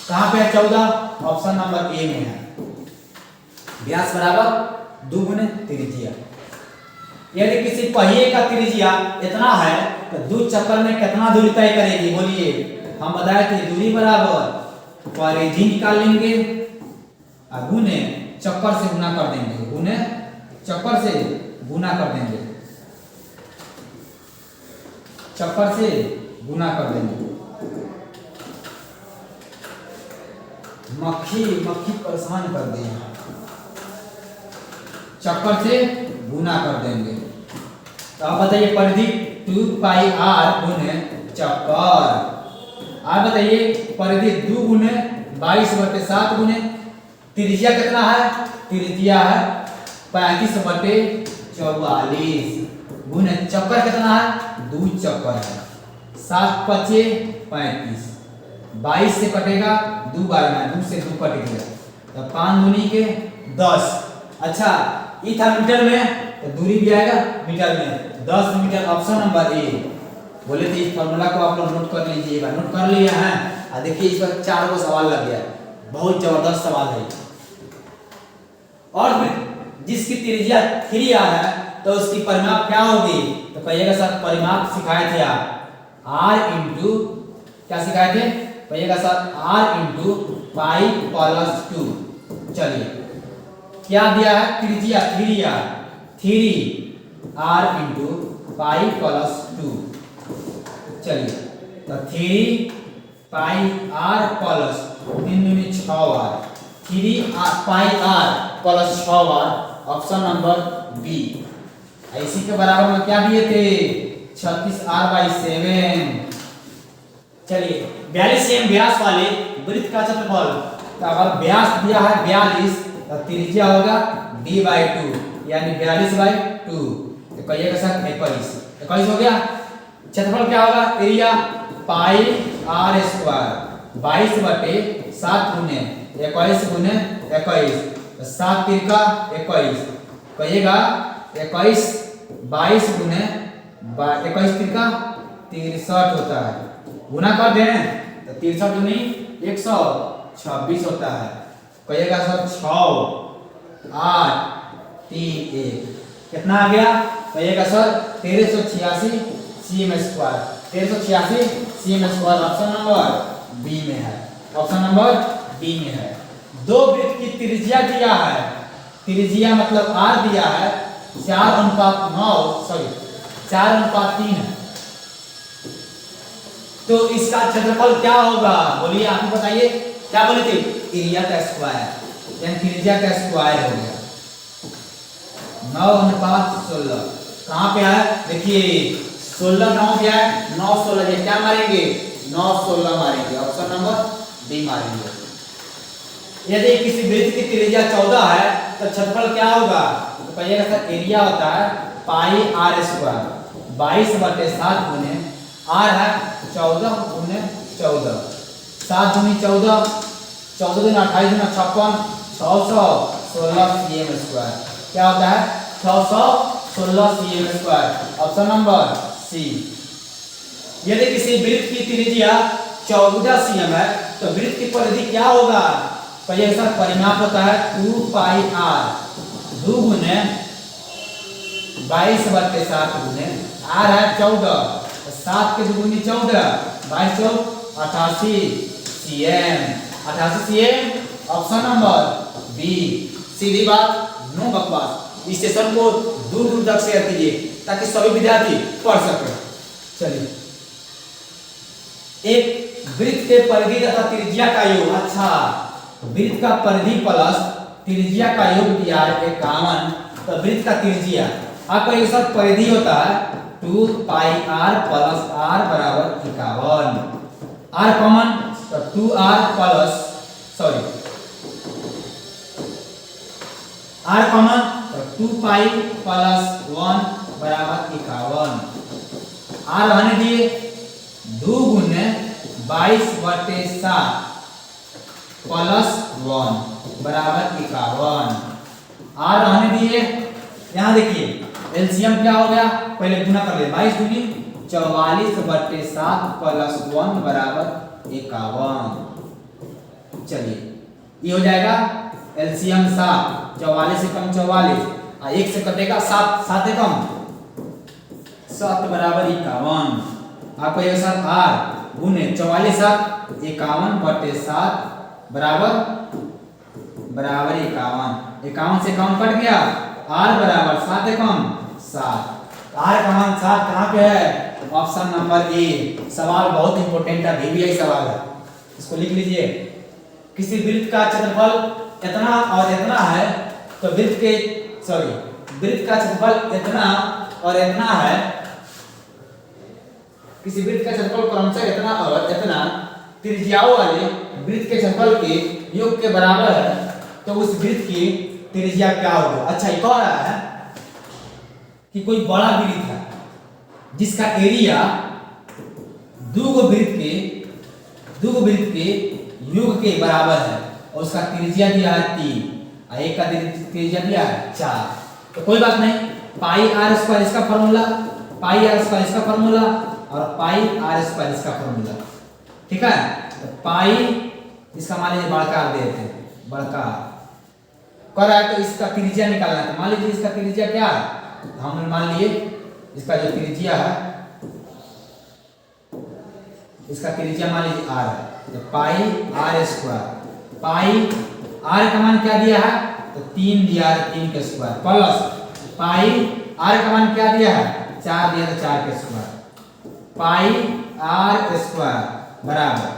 कहाँ पे है 14? ऑप्शन नंबर ए में है। व्यास बराबर 2 गुने त्रिज्या। यदि किसी पहिए का त्रिज्या इतना है तो 2 चक्कर में कितना दूरी तय करेगी? बोलिए। हम बताए थे दूरी बराबर परिधि निकाल लेंगे और गुने चक्कर से गुना कर देंगे, गुने चक्कर से गुना कर देंगे, चक्कर से गुना कर देंगे। मक्खी परेशान कर दी, चक्कर से गुना कर देंगे। तो आप बताइए परिधि 2 पाई आर गुने चक्कर। आप बताइए परिधि 2 गुने 22/7 गुने त्रिज्या कितना है? त्रिज्या है 35/44 गुने चक्कर कितना है? 2 चक्कर है। 7 5 35, 22 से कटेगा 2 बार में, 2 से 2 कट गया तो 5 दूनी के 10। अच्छा ई था मीटर में तो दूरी भी आएगा मीटर में, 10 मीटर। Option number A. बोले थे इस फॉर्मूला को आप लोग नोट कर लीजिएगा। नोट कर लिया है? और देखिए इस पर 4 को सवाल लग गया, बहुत जबरदस्त सवाल है। और जिसकी त्रिज्या 3 आ है तो उसकी परिमाप क्या होगी? तो कहिएगा सर परिमाप सिखाए थे आप, r इंटू क्या सिखाए थे? कहिएगा sir r into pi plus 2। चलिए क्या दिया है? त्रिज्या 3r, 3r into pi plus 2। चलिए तो 3 पाई r प्लस 3 दूनी 6r, 3 pi r plus 6r। Option number B. इसी के बराबर में क्या दिए थे? 36r/7। चलिए 42 cm व्यास वाले वृत्त का क्षेत्रफल, तो अगर व्यास दिया है 42 तो त्रिज्या होगा d/2 यानी 42/2। तो कहिएगा सर 21 हो गया। क्षेत्रफल क्या होगा? एरिया पाई आर स्क्वायर 22/7 गुने 21 गुने 21 तो 7 तिरका 21। कहिएगा 21 22 गुने 21 तिरका 63 होता है। गुना कर दें तो 63 दूनी 126 होता है। कहिएगा सर 6 8 3 1 कितना आ गया? कहिएगा sir 1386 cm square, 1386 cm square. Option number B में है, ऑप्शन नंबर बी में है। दो वृत्त की त्रिज्या दिया है, त्रिज्या मतलब आर दिया है 4:3 है। तो इसका क्षेत्रफल क्या होगा? बोलिए, आप ही बताइए। क्या बोले थे? एरिया का स्क्वायर यानी त्रिज्या का स्क्वायर हो गया। 9:16 कहाँ पे है? देखिए 16 कहाँ पे है? 9 16 क्या मारेंगे? 9 16 मारेंगे। ऑप्शन नंबर डी मारेंगे। यदि किसी वृत्त की त्रिज्या 14 है तो क्षेत्रफल क्या होगा? तो कहिएगा सर एरिया होता है पाई आर स्क्वायर। 22/7 गुने आर है 14 गुने 14, 7 दूनी 14, 14 दूनी 28 दूनी 56, 616 cm स्क्वायर। क्या होता है 616 cm square. Option number C. यदि किसी वृत्त की त्रिज्या 14 cm है तो वृत्त की परिधि क्या होगा? तो ये सर परिमाप होता है 2 पाई r 2 गुने 22/7 गुने r है 14, 7 के दुगुनी 14, 22 चौक 88 cm, 88 cm। Option number B. सीधी बात, नो बकवास। इस सेशन को दूर दूर तक शेयर कीजिए ताकि सभी विद्यार्थी पढ़ सके। चलिए, एक वृत्त के परिधि तथा त्रिज्या का योग। अच्छा, वृत्त का परिधि प्लस त्रिज्या का योग दिया है 51, तो वृत्त का त्रिज्या आपका ये सब परिधि होता है 2 पाई r प्लस r बराबर 51। r कॉमन तो 2r प्लस r कॉमन तो 2 पाई प्लस 1 बराबर 51। r रहने दिए 2 गुने 22/7 प्लस 1 बराबर 51। r रहने दिए। यहाँ देखिए एलसीएम क्या हो गया, पहले गुना कर ले। 22 दूनी 44/7 प्लस 1 बराबर 51। चलिए, ये हो जाएगा एलसीएम 7, 44 से कम 44 और 1 से कटेगा 7, 7 से कम 7 बराबर 51। आपको ये साथ r गुने 44 7 51/7 बराबर 51। 51 से कम कट गया, r बराबर 7 से कम 7। r का मान 7 कहाँ पे है? Option number A. सवाल बहुत इंपॉर्टेंट है, VBI सवाल है, इसको लिख लीजिए। किसी वृत्त का क्षेत्रफल इतना और इतना है तो वृत्त का क्षेत्रफल इतना और इतना है। किसी वृत्त का क्षेत्रफल क्रमशः इतना और इतना त्रिज्याओं वाले वृत्त के क्षेत्रफल के योग के बराबर है तो उस वृत्त की त्रिज्या क्या होगी? अच्छा, ये कह रहा है कि कोई बड़ा वृत्त है जिसका एरिया दो गो वृत्त के योग के बराबर है और उसका त्रिज्या दिया है 3 और एक का त्रिज्या दिया है 4। तो कोई बात नहीं, पाई r स्क्वायर इसका फॉर्मूला, पाई r स्क्वायर इसका फॉर्मूला और पाई r स्क्वायर इसका फॉर्मूला। ठीक है, तो पाई इसका मान लीजिए बड़का r देते हैं, बड़का कर रहा है तो इसका त्रिज्या निकालना है। तो मान लीजिए इसका त्रिज्या क्या है, हमने मान लिए इसका जो त्रिज्या है, इसका त्रिज्या मान लीजिए r है, तो पाई r स्क्वायर, पाई r का मान क्या दिया है तो 3 दिया है, 3 का स्क्वायर प्लस पाई r का मान क्या दिया है 4 दिया, तो 4 का स्क्वायर, पाई r स्क्वायर बराबर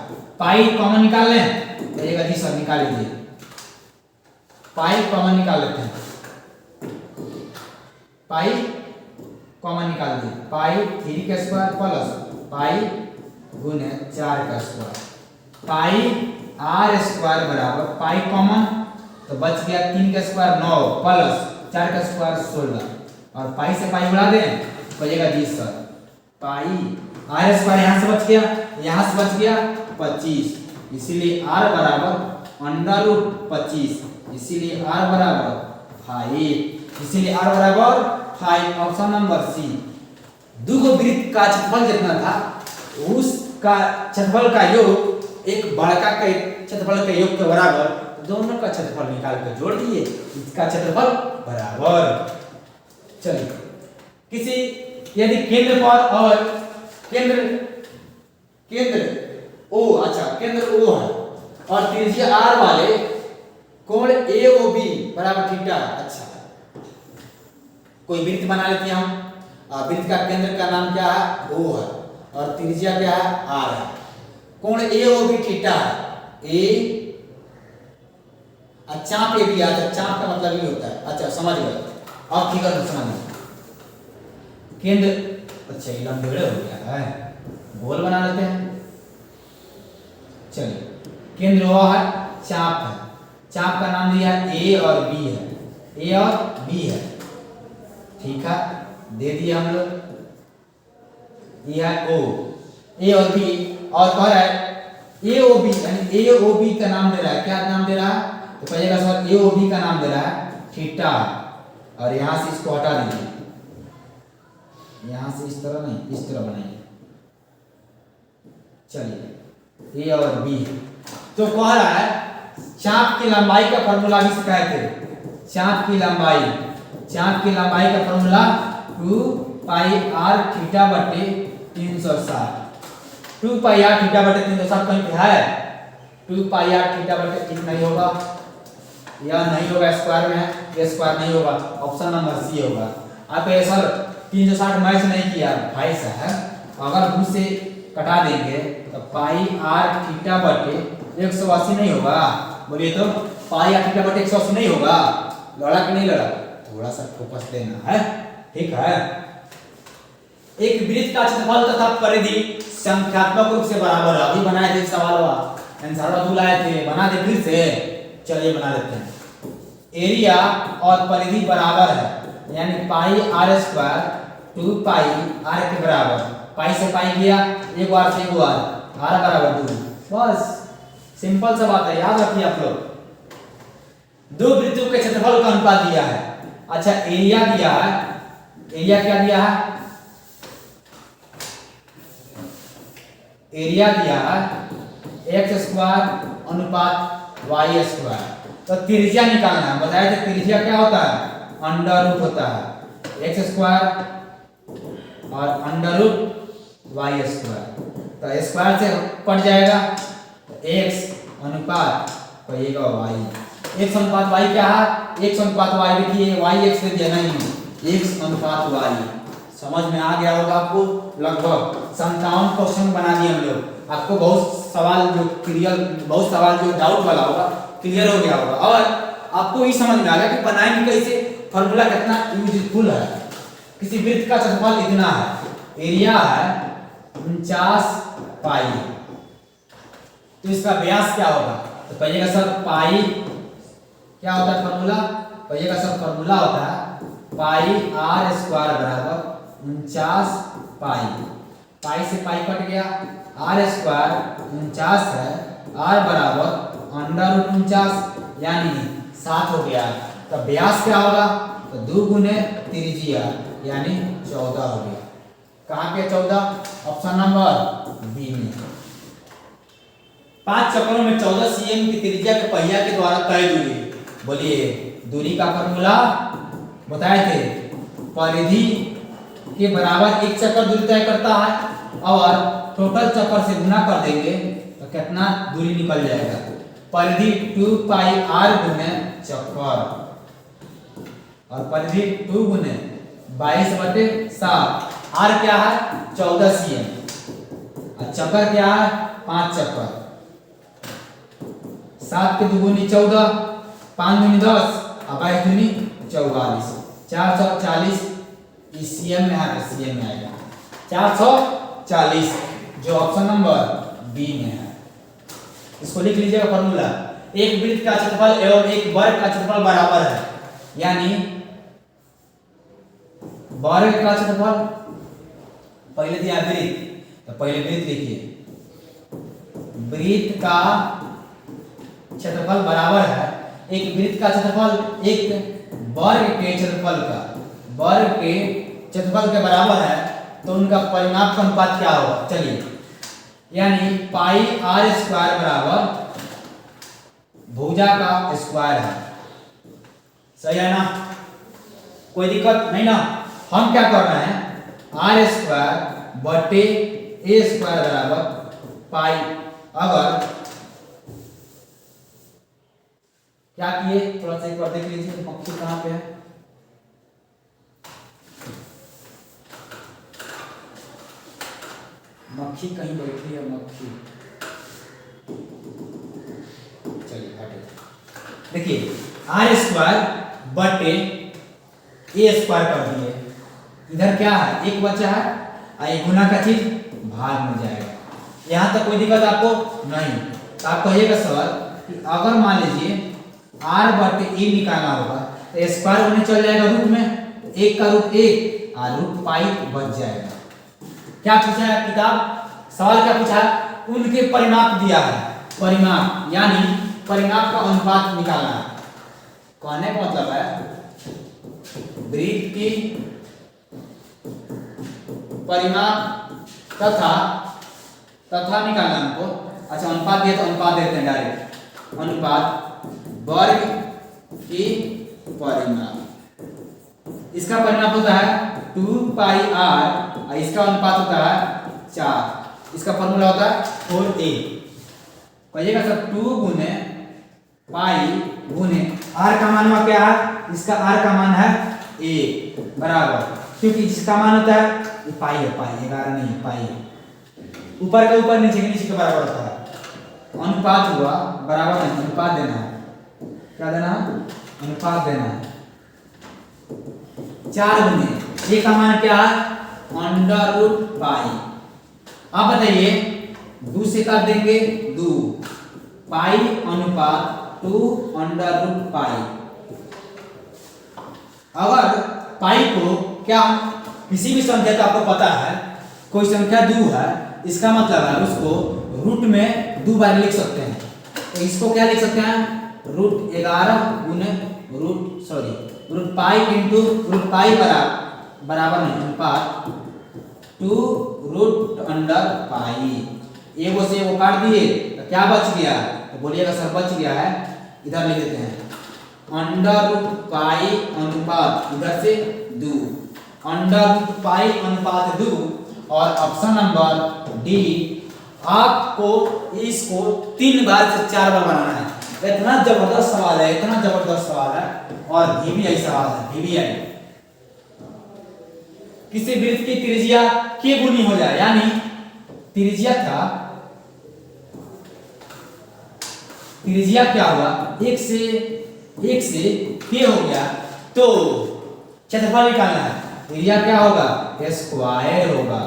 पाई कॉमन निकाल लें तो एक सर निकाल लीजिए, पाई कॉमन निकाल लेते हैं, पाई कॉमन निकाल दिए, पाई 3 का स्क्वायर प्लस पाई गुने 4 का स्क्वायर, पाई r स्क्वायर बराबर पाई कॉमन तो बच गया 3 का स्क्वायर 9 प्लस 4 का स्क्वायर 16 और पाई से पाई उड़ा दें बचेगा 20 सर। पाई r स्क्वायर यहाँ से बच गया, यहाँ से बच गया 25, इसीलिए r बराबर √25, इसीलिए r बराबर 5, इसीलिए r बराबर 5। Option number C. दो वृत्त का क्षेत्रफल जितना था उसका क्षेत्रफल का योग एक बड़का के क्षेत्रफल के योग के बराबर, दोनों का क्षेत्रफल निकाल कर जोड़ दिए, इसका क्षेत्रफल बराबर। चलिए, किसी यदि केंद्र पर और केंद्र O, अच्छा केंद्र O है और त्रिज्या R वाले कोण AOB बराबर थीटा। अच्छा, कोई वृत्त बना लेते हैं हम, वृत्त का केंद्र का नाम क्या है O है और त्रिज्या क्या है R है, कोण AOB थीटा है, A चाप AB आता है, चाप का मतलब ये होता है। अच्छा समझ गए, अब फिगर में समझ केंद्र, अच्छा ये लंबे हो गया है, गोल बना लेते हैं। चलिए, केंद्र वो है, चाप है, चाप का नाम दिया है A और B है, A और B है। ठीक है, दे दिए हम लोग। ये है ओ, ए और बी, और कह रहा है ए ओ बी, यानी ए ओ बी का नाम दे रहा है। क्या नाम दे रहा है? तो कहिएगा सर ए ओ बी का नाम दे रहा है थीटा, और यहां से इसको हटा दीजिए, यहां से इस तरह नहीं, इस तरह बनाइए। चलिए ए और बी, तो कह रहा है चाप की लंबाई का फॉर्मूला भी सिखाए थे। चाप की लंबाई का फॉर्मूला 2 पाई आर थीटा बटे 360। 2 पाई आर थीटा बटे 360 कहीं पे है? 2 पाई आर थीटा बटे 3 नहीं होगा, या नहीं होगा, स्क्वायर में है, ये स्क्वायर नहीं होगा, ऑप्शन नंबर सी होगा। आप ये सर 360 मैच नहीं किया भाई साहब, अगर 2 से कटा देंगे तो पाई आर थीटा बटे 180 नहीं होगा? बोलिए तो पाई आर थीटा बटे 180 नहीं होगा? लड़ा कि नहीं लड़ा? थोड़ा सा फोकस देना है, ठीक है। एक वृत्त का क्षेत्रफल तथा परिधि संख्यात्मक रूप से बराबर है। अभी बनाए थे सवाल हुआ, आंसर दूल आए थे, बना दे फिर से। चलिए बना लेते हैं। एरिया और परिधि बराबर है, यानी pi r square 2 pi are के बराबर। पाई से पाई गया, एक बार से एक बार, आर बराबर 2। बस सिंपल सा बात है, याद रखिए आप लोग। दो वृत्तों के क्षेत्रफल का अनुपात दिया है। अच्छा एरिया दिया है, एरिया क्या दिया है? एरिया दिया है एक्स स्क्वायर अनुपात वाई स्क्वायर। तो त्रिज्या निकालना है, बताया था त्रिज्या क्या होता है? अंडर रूट होता है, एक्स स्क्वायर और अंडर रूट वाई स्क्वायर। तो स्क्वायर से कट जाएगा, तो एक्स अनुपात कहिएगा वाई। एक्स अनुपात वाई क्या है? एक्स अनुपात वाई, देखिए वाई एक्स दे दिया नहीं, एक्स अनुपात वाई। समझ में आ गया होगा आपको? लगभग 57 क्वेश्चन बना दिए हम लोग। आपको बहुत सवाल जो डाउट वाला होगा क्लियर हो गया होगा, और आपको ये समझ में आ गया कि बनाएंगे कैसे, फॉर्मूला कितना यूजफुल है। किसी वृत्त का क्षेत्रफल इतना है, एरिया है 49 पाई, तो इसका व्यास क्या होगा? तो कहिएगा सर पाई क्या होता है फॉर्मूला? कहिएगा सर फॉर्मूला होता है पाई आर स्क्वायर बराबर 49 पाई। पाई से पाई कट गया, आर स्क्वायर 49 है, आर बराबर अंडर रूट 49 यानी 7 हो गया। तो व्यास क्या होगा? तो 2 गुने त्रिज्या यानी 14 हो गया। कहाँ पे 14? ऑप्शन नंबर बी में। 5 चक्करों में 14 cm की त्रिज्या के पहिया के द्वारा तय दूरी। बोलिए दूरी का फॉर्मूला बताए थे, परिधि के बराबर एक चक्कर दूरी तय करता है, और टोटल चक्कर से गुना कर देंगे तो कितना दूरी निकल जाएगा? परिधि 2 पाई आर गुने चक्कर, और परिधि 2 गुने 22/7। आर क्या है? 14 cm, और चक्कर क्या है? 5 चक्कर। 7 के दुगुनी 14, 5 दूनी 10, और 22 दूनी 44, 440 सीएम में है, सीएम में आएगा 440, जो ऑप्शन नंबर बी में है। इसको लिख लीजिएगा फॉर्मूला। एक वृत्त का क्षेत्रफल एवं एक वर्ग का क्षेत्रफल बराबर है, यानी वर्ग का क्षेत्रफल पहले दिया वृत्त, तो पहले वृत्त लिखिए। वृत्त का क्षेत्रफल बराबर है, एक वृत्त का क्षेत्रफल एक वर्ग के क्षेत्रफल के बराबर है, तो उनका परिमाप का अनुपात क्या होगा? चलिए, यानी पाई आर स्क्वायर बराबर भुजा का स्क्वायर है। सही है ना? कोई दिक्कत नहीं ना? हम क्या कर रहे हैं? आर स्क्वायर बटे ए स्क्वायर बराबर पाई। अगर क्या किए, थोड़ा सा एक बार देख लीजिए, मक्खी कहां पे है? मक्खी कहीं बैठी है, मक्खी। चलिए हटे। देखिए आर स्क्वायर बटे ए स्क्वायर कर दिए, इधर क्या है? एक बचा है, और गुना का चीज भाग में जाएगा। यहां तक कोई दिक्कत आपको नहीं। तो आप कहिएगा सर कि अगर मान लीजिए आर बटे ए निकालना होगा, तो स्क्वायर होने चल जाएगा रूट में, तो 1 का रूट 1 और रूट पाई बच जाएगा। क्या पूछा है किताब, सवाल क्या पूछा है, उनके परिमाप दिया है, परिमाप यानी परिमाप का अनुपात निकालना है। कहने का मतलब है वृत्त की परिमाप तथा निकालना हमको। अच्छा अनुपात दिया तो अनुपात देते हैं डायरेक्ट, अनुपात वर्ग की परिमाप, इसका परिमाप होता है 2 पाई r और इसका अनुपात होता है 4, इसका फॉर्मूला होता है 4a। कहिएगा सर 2 गुने पाई गुने r का मान हुआ क्या है, इसका r का मान है 1 बराबर, क्योंकि जिसका मान होता है ये पाई है, पाई 11 नहीं है, पाई ऊपर का ऊपर नीचे के नीचे के बराबर होता है। अनुपात हुआ बराबर नहीं, अनुपात देना है, क्या देना है, अनुपात देना है। 4 गुने a का मान क्या है अंडर रूट पाई। अब बताइए 2 से काट देंगे 2, पाई अनुपात 2 अंडर रूट पाई। अगर पाई को क्या किसी भी संख्या का आपको पता है, कोई संख्या 2 है, इसका मतलब है उसको रूट में 2 बार लिख सकते हैं, तो इसको क्या लिख सकते हैं रूट 11 गुने root pi into root pi बराबर नहीं अनुपात 2 रूट अंडर पाई। एगो से वो काट दिए तो क्या बच गया, तो बोलिएगा सर बच गया है, इधर लिख देते हैं अंडर रूट पाई अनुपात इधर से 2, अंडर रूट पाई अनुपात 2। और ऑप्शन नंबर डी, आपको इसको 3 बार से 4 बार बनाना है। इतना जबरदस्त सवाल है, इतना जबरदस्त सवाल है, और VBI सवाल है, VBI। किसी वृत्त की त्रिज्या के गुनी हो जाए, यानी त्रिज्या क्या हुआ, 1 से के हो गया, तो क्षेत्रफल निकालना है, त्रिज्या क्या होगा स्क्वायर होगा,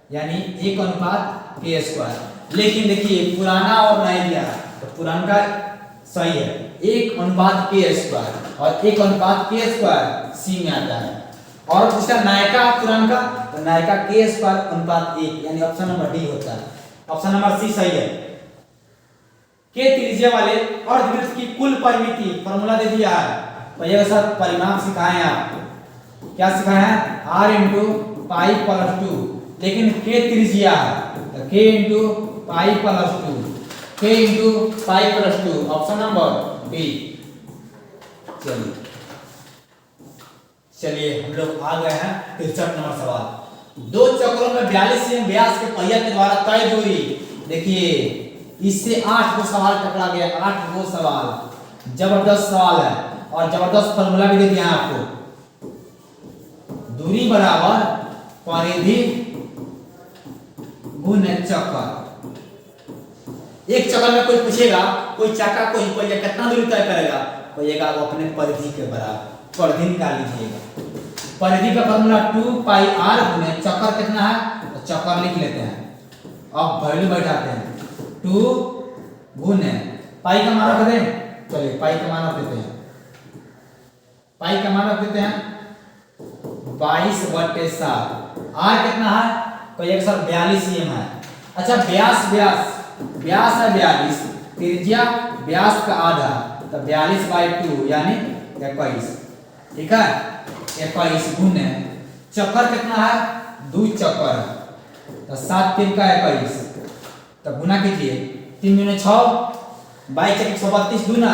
यानी 1 अनुपात के स्क्वायर। लेकिन देखिए पुराना और नया दिया, तो पुराना का सही है 1 अनुपात के स्क्वायर, और 1 अनुपात के स्क्वायर सी में आता है, और उसका नायका पुराना का, तो नायका के स्क्वायर अनुपात 1, यानी ऑप्शन नंबर डी होता है, ऑप्शन नंबर सी सही है। के त्रिज्या वाले अर्धवृत्त की कुल परिमिति फॉर्मूला दे दिया है, तो ये सब परिमाप सिखाए आप, क्या सिखाया है r इंटू पाई प्लस 2, लेकिन के त्रिज्या है तो k into pi plus 2, k into pi plus 2, option number B. चलिए हम लोग आ गए हैं 63 नंबर सवाल। 2 चक्रों में 42 सेमी व्यास के पहिया के द्वारा तय दूरी, देखिए इससे 8 को सवाल टकरा गया, 8 को सवाल, जबरदस्त सवाल है, और जबरदस्त फॉर्मूला भी दे दिया आपको, दूरी बराबर परिधि गुने चक्कर। एक चक्कर में कोई पूछेगा, कोई चाका कोई पहिया कितना दूरी तय करेगा, कहिएगा वो अपने परिधि के बराबर, परिधि निकाल लीजिएगा। परिधि का फॉर्मूला 2 पाई r गुने चक्कर कितना है, तो चक्कर लिख लेते हैं, अब वैल्यू बैठाते हैं 2 गुने पाई का मान रख दें, चलिए पाई का मान रख देते हैं, पाई का मान रख देते हैं 22/7। r कितना है, कोई एक सर 42 cm है। अच्छा व्यास है 42, त्रिज्या व्यास का आधा, तो 42/2 यानी 21, ठीक है 21 गुने चक्कर कितना है 2 चक्कर है, तो 7 3 का 21, तो गुना कीजिए 3 दूनी 6, 22 132 गुना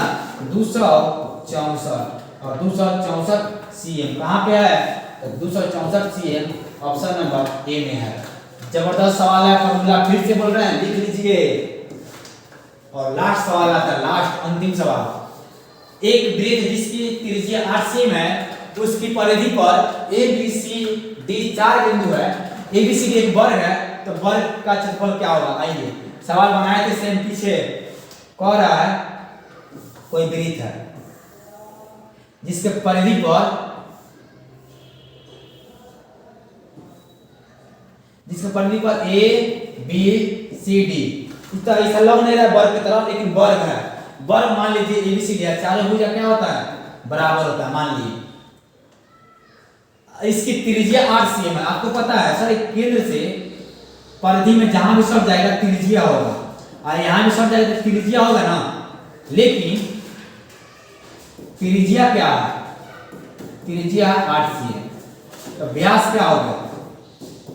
264, और 264 cm कहाँ पे है, तो 264 cm ऑप्शन नंबर ए में है। जबरदस्त सवाल है, फॉर्मूला फिर से बोल रहे हैं, लिख लीजिए। और लास्ट सवाल आता है, लास्ट अंतिम सवाल, एक वृत्त जिसकी त्रिज्या 8 सेमी है, उसकी परिधि पर ए बी सी डी 4 बिंदु है, ए बी सी डी एक वर्ग है, तो वर्ग का क्षेत्रफल क्या होगा। आइए सवाल बनाए थे सेम पीछे, कह रहा है कोई वृत्त है जिसके परिधि पर ए बी सी डी, ऐसा लग नहीं रहा है वर्ग की तरफ, लेकिन वर्ग है, वर्ग मान लीजिए ए बी सी डी है, चारों भुजा क्या होता है बराबर होता है, मान लीजिए इसकी त्रिज्या 8 cm है। आपको पता है सर, एक केंद्र से परिधि में जहां भी सट जाएगा त्रिज्या होगा, और यहां भी सट जाएगा तो त्रिज्या होगा ना, लेकिन त्रिज्या क्या है, त्रिज्या 8 cm, तो व्यास क्या होगा,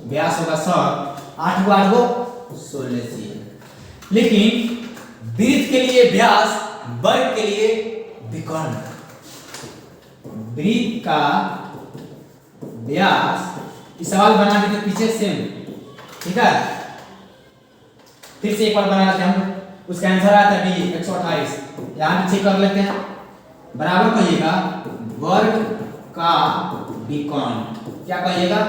व्यास होगा सर 8 × 8 = 16 cm। लेकिन वृत्त के लिए व्यास, वर्ग के लिए विकर्ण, वृत्त का व्यास, इस सवाल बना देते पीछे सेम, ठीक है। फिर से एक बार बना लेते हैं हम, उसका आंसर आया था बी 128। यहां भी चेक कर लेते हैं, बराबर कहिएगा वर्ग का विकर्ण, क्या कहिएगा,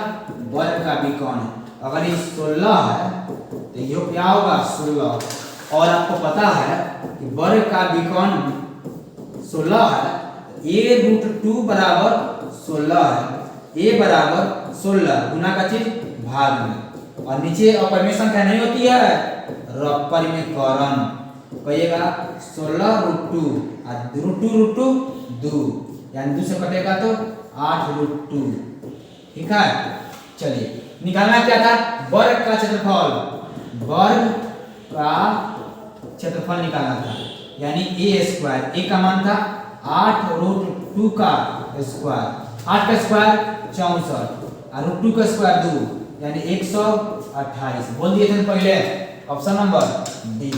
वर्ग का विकर्ण। अगर ये 16 है तो ये क्या होगा 16, और आपको पता है कि वर्ग का विकर्ण 16 है, a√2 बराबर 16 है, a बराबर 16 गुना का चीज भाग में, और नीचे अपरिमेय संख्या नहीं होती है, अपरिमेयकरण, कहिएगा 16√2 और √2 2, यानी 2 से कटेगा तो 8√2, ठीक है। चलिए निकालना क्या था, वर्ग का क्षेत्रफल, वर्ग का क्षेत्रफल निकालना था, यानी a², a का मान था 8√2 का स्क्वायर, 8 का स्क्वायर 64 और √2 का स्क्वायर 2, यानी 128। बोल दिए थे पहले, ऑप्शन नंबर डी।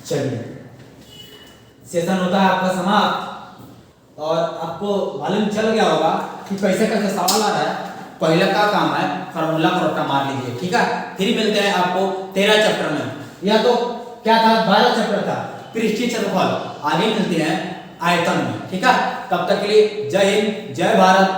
चलिए सेशन होता है आपका समाप्त, और आपको मालूम चल गया होगा कि कैसे कैसे सवाल आ रहा है। पहला का काम है फार्मूला को रट्टा मार लीजिए, ठीक है। फिर मिलते हैं आपको 13 चैप्टर में, या तो क्या था 12 चैप्टर था पृष्ठीय क्षेत्रफल, आगे मिलते हैं आयतन में, ठीक है। तब तक के लिए जय हिंद, जय भारत।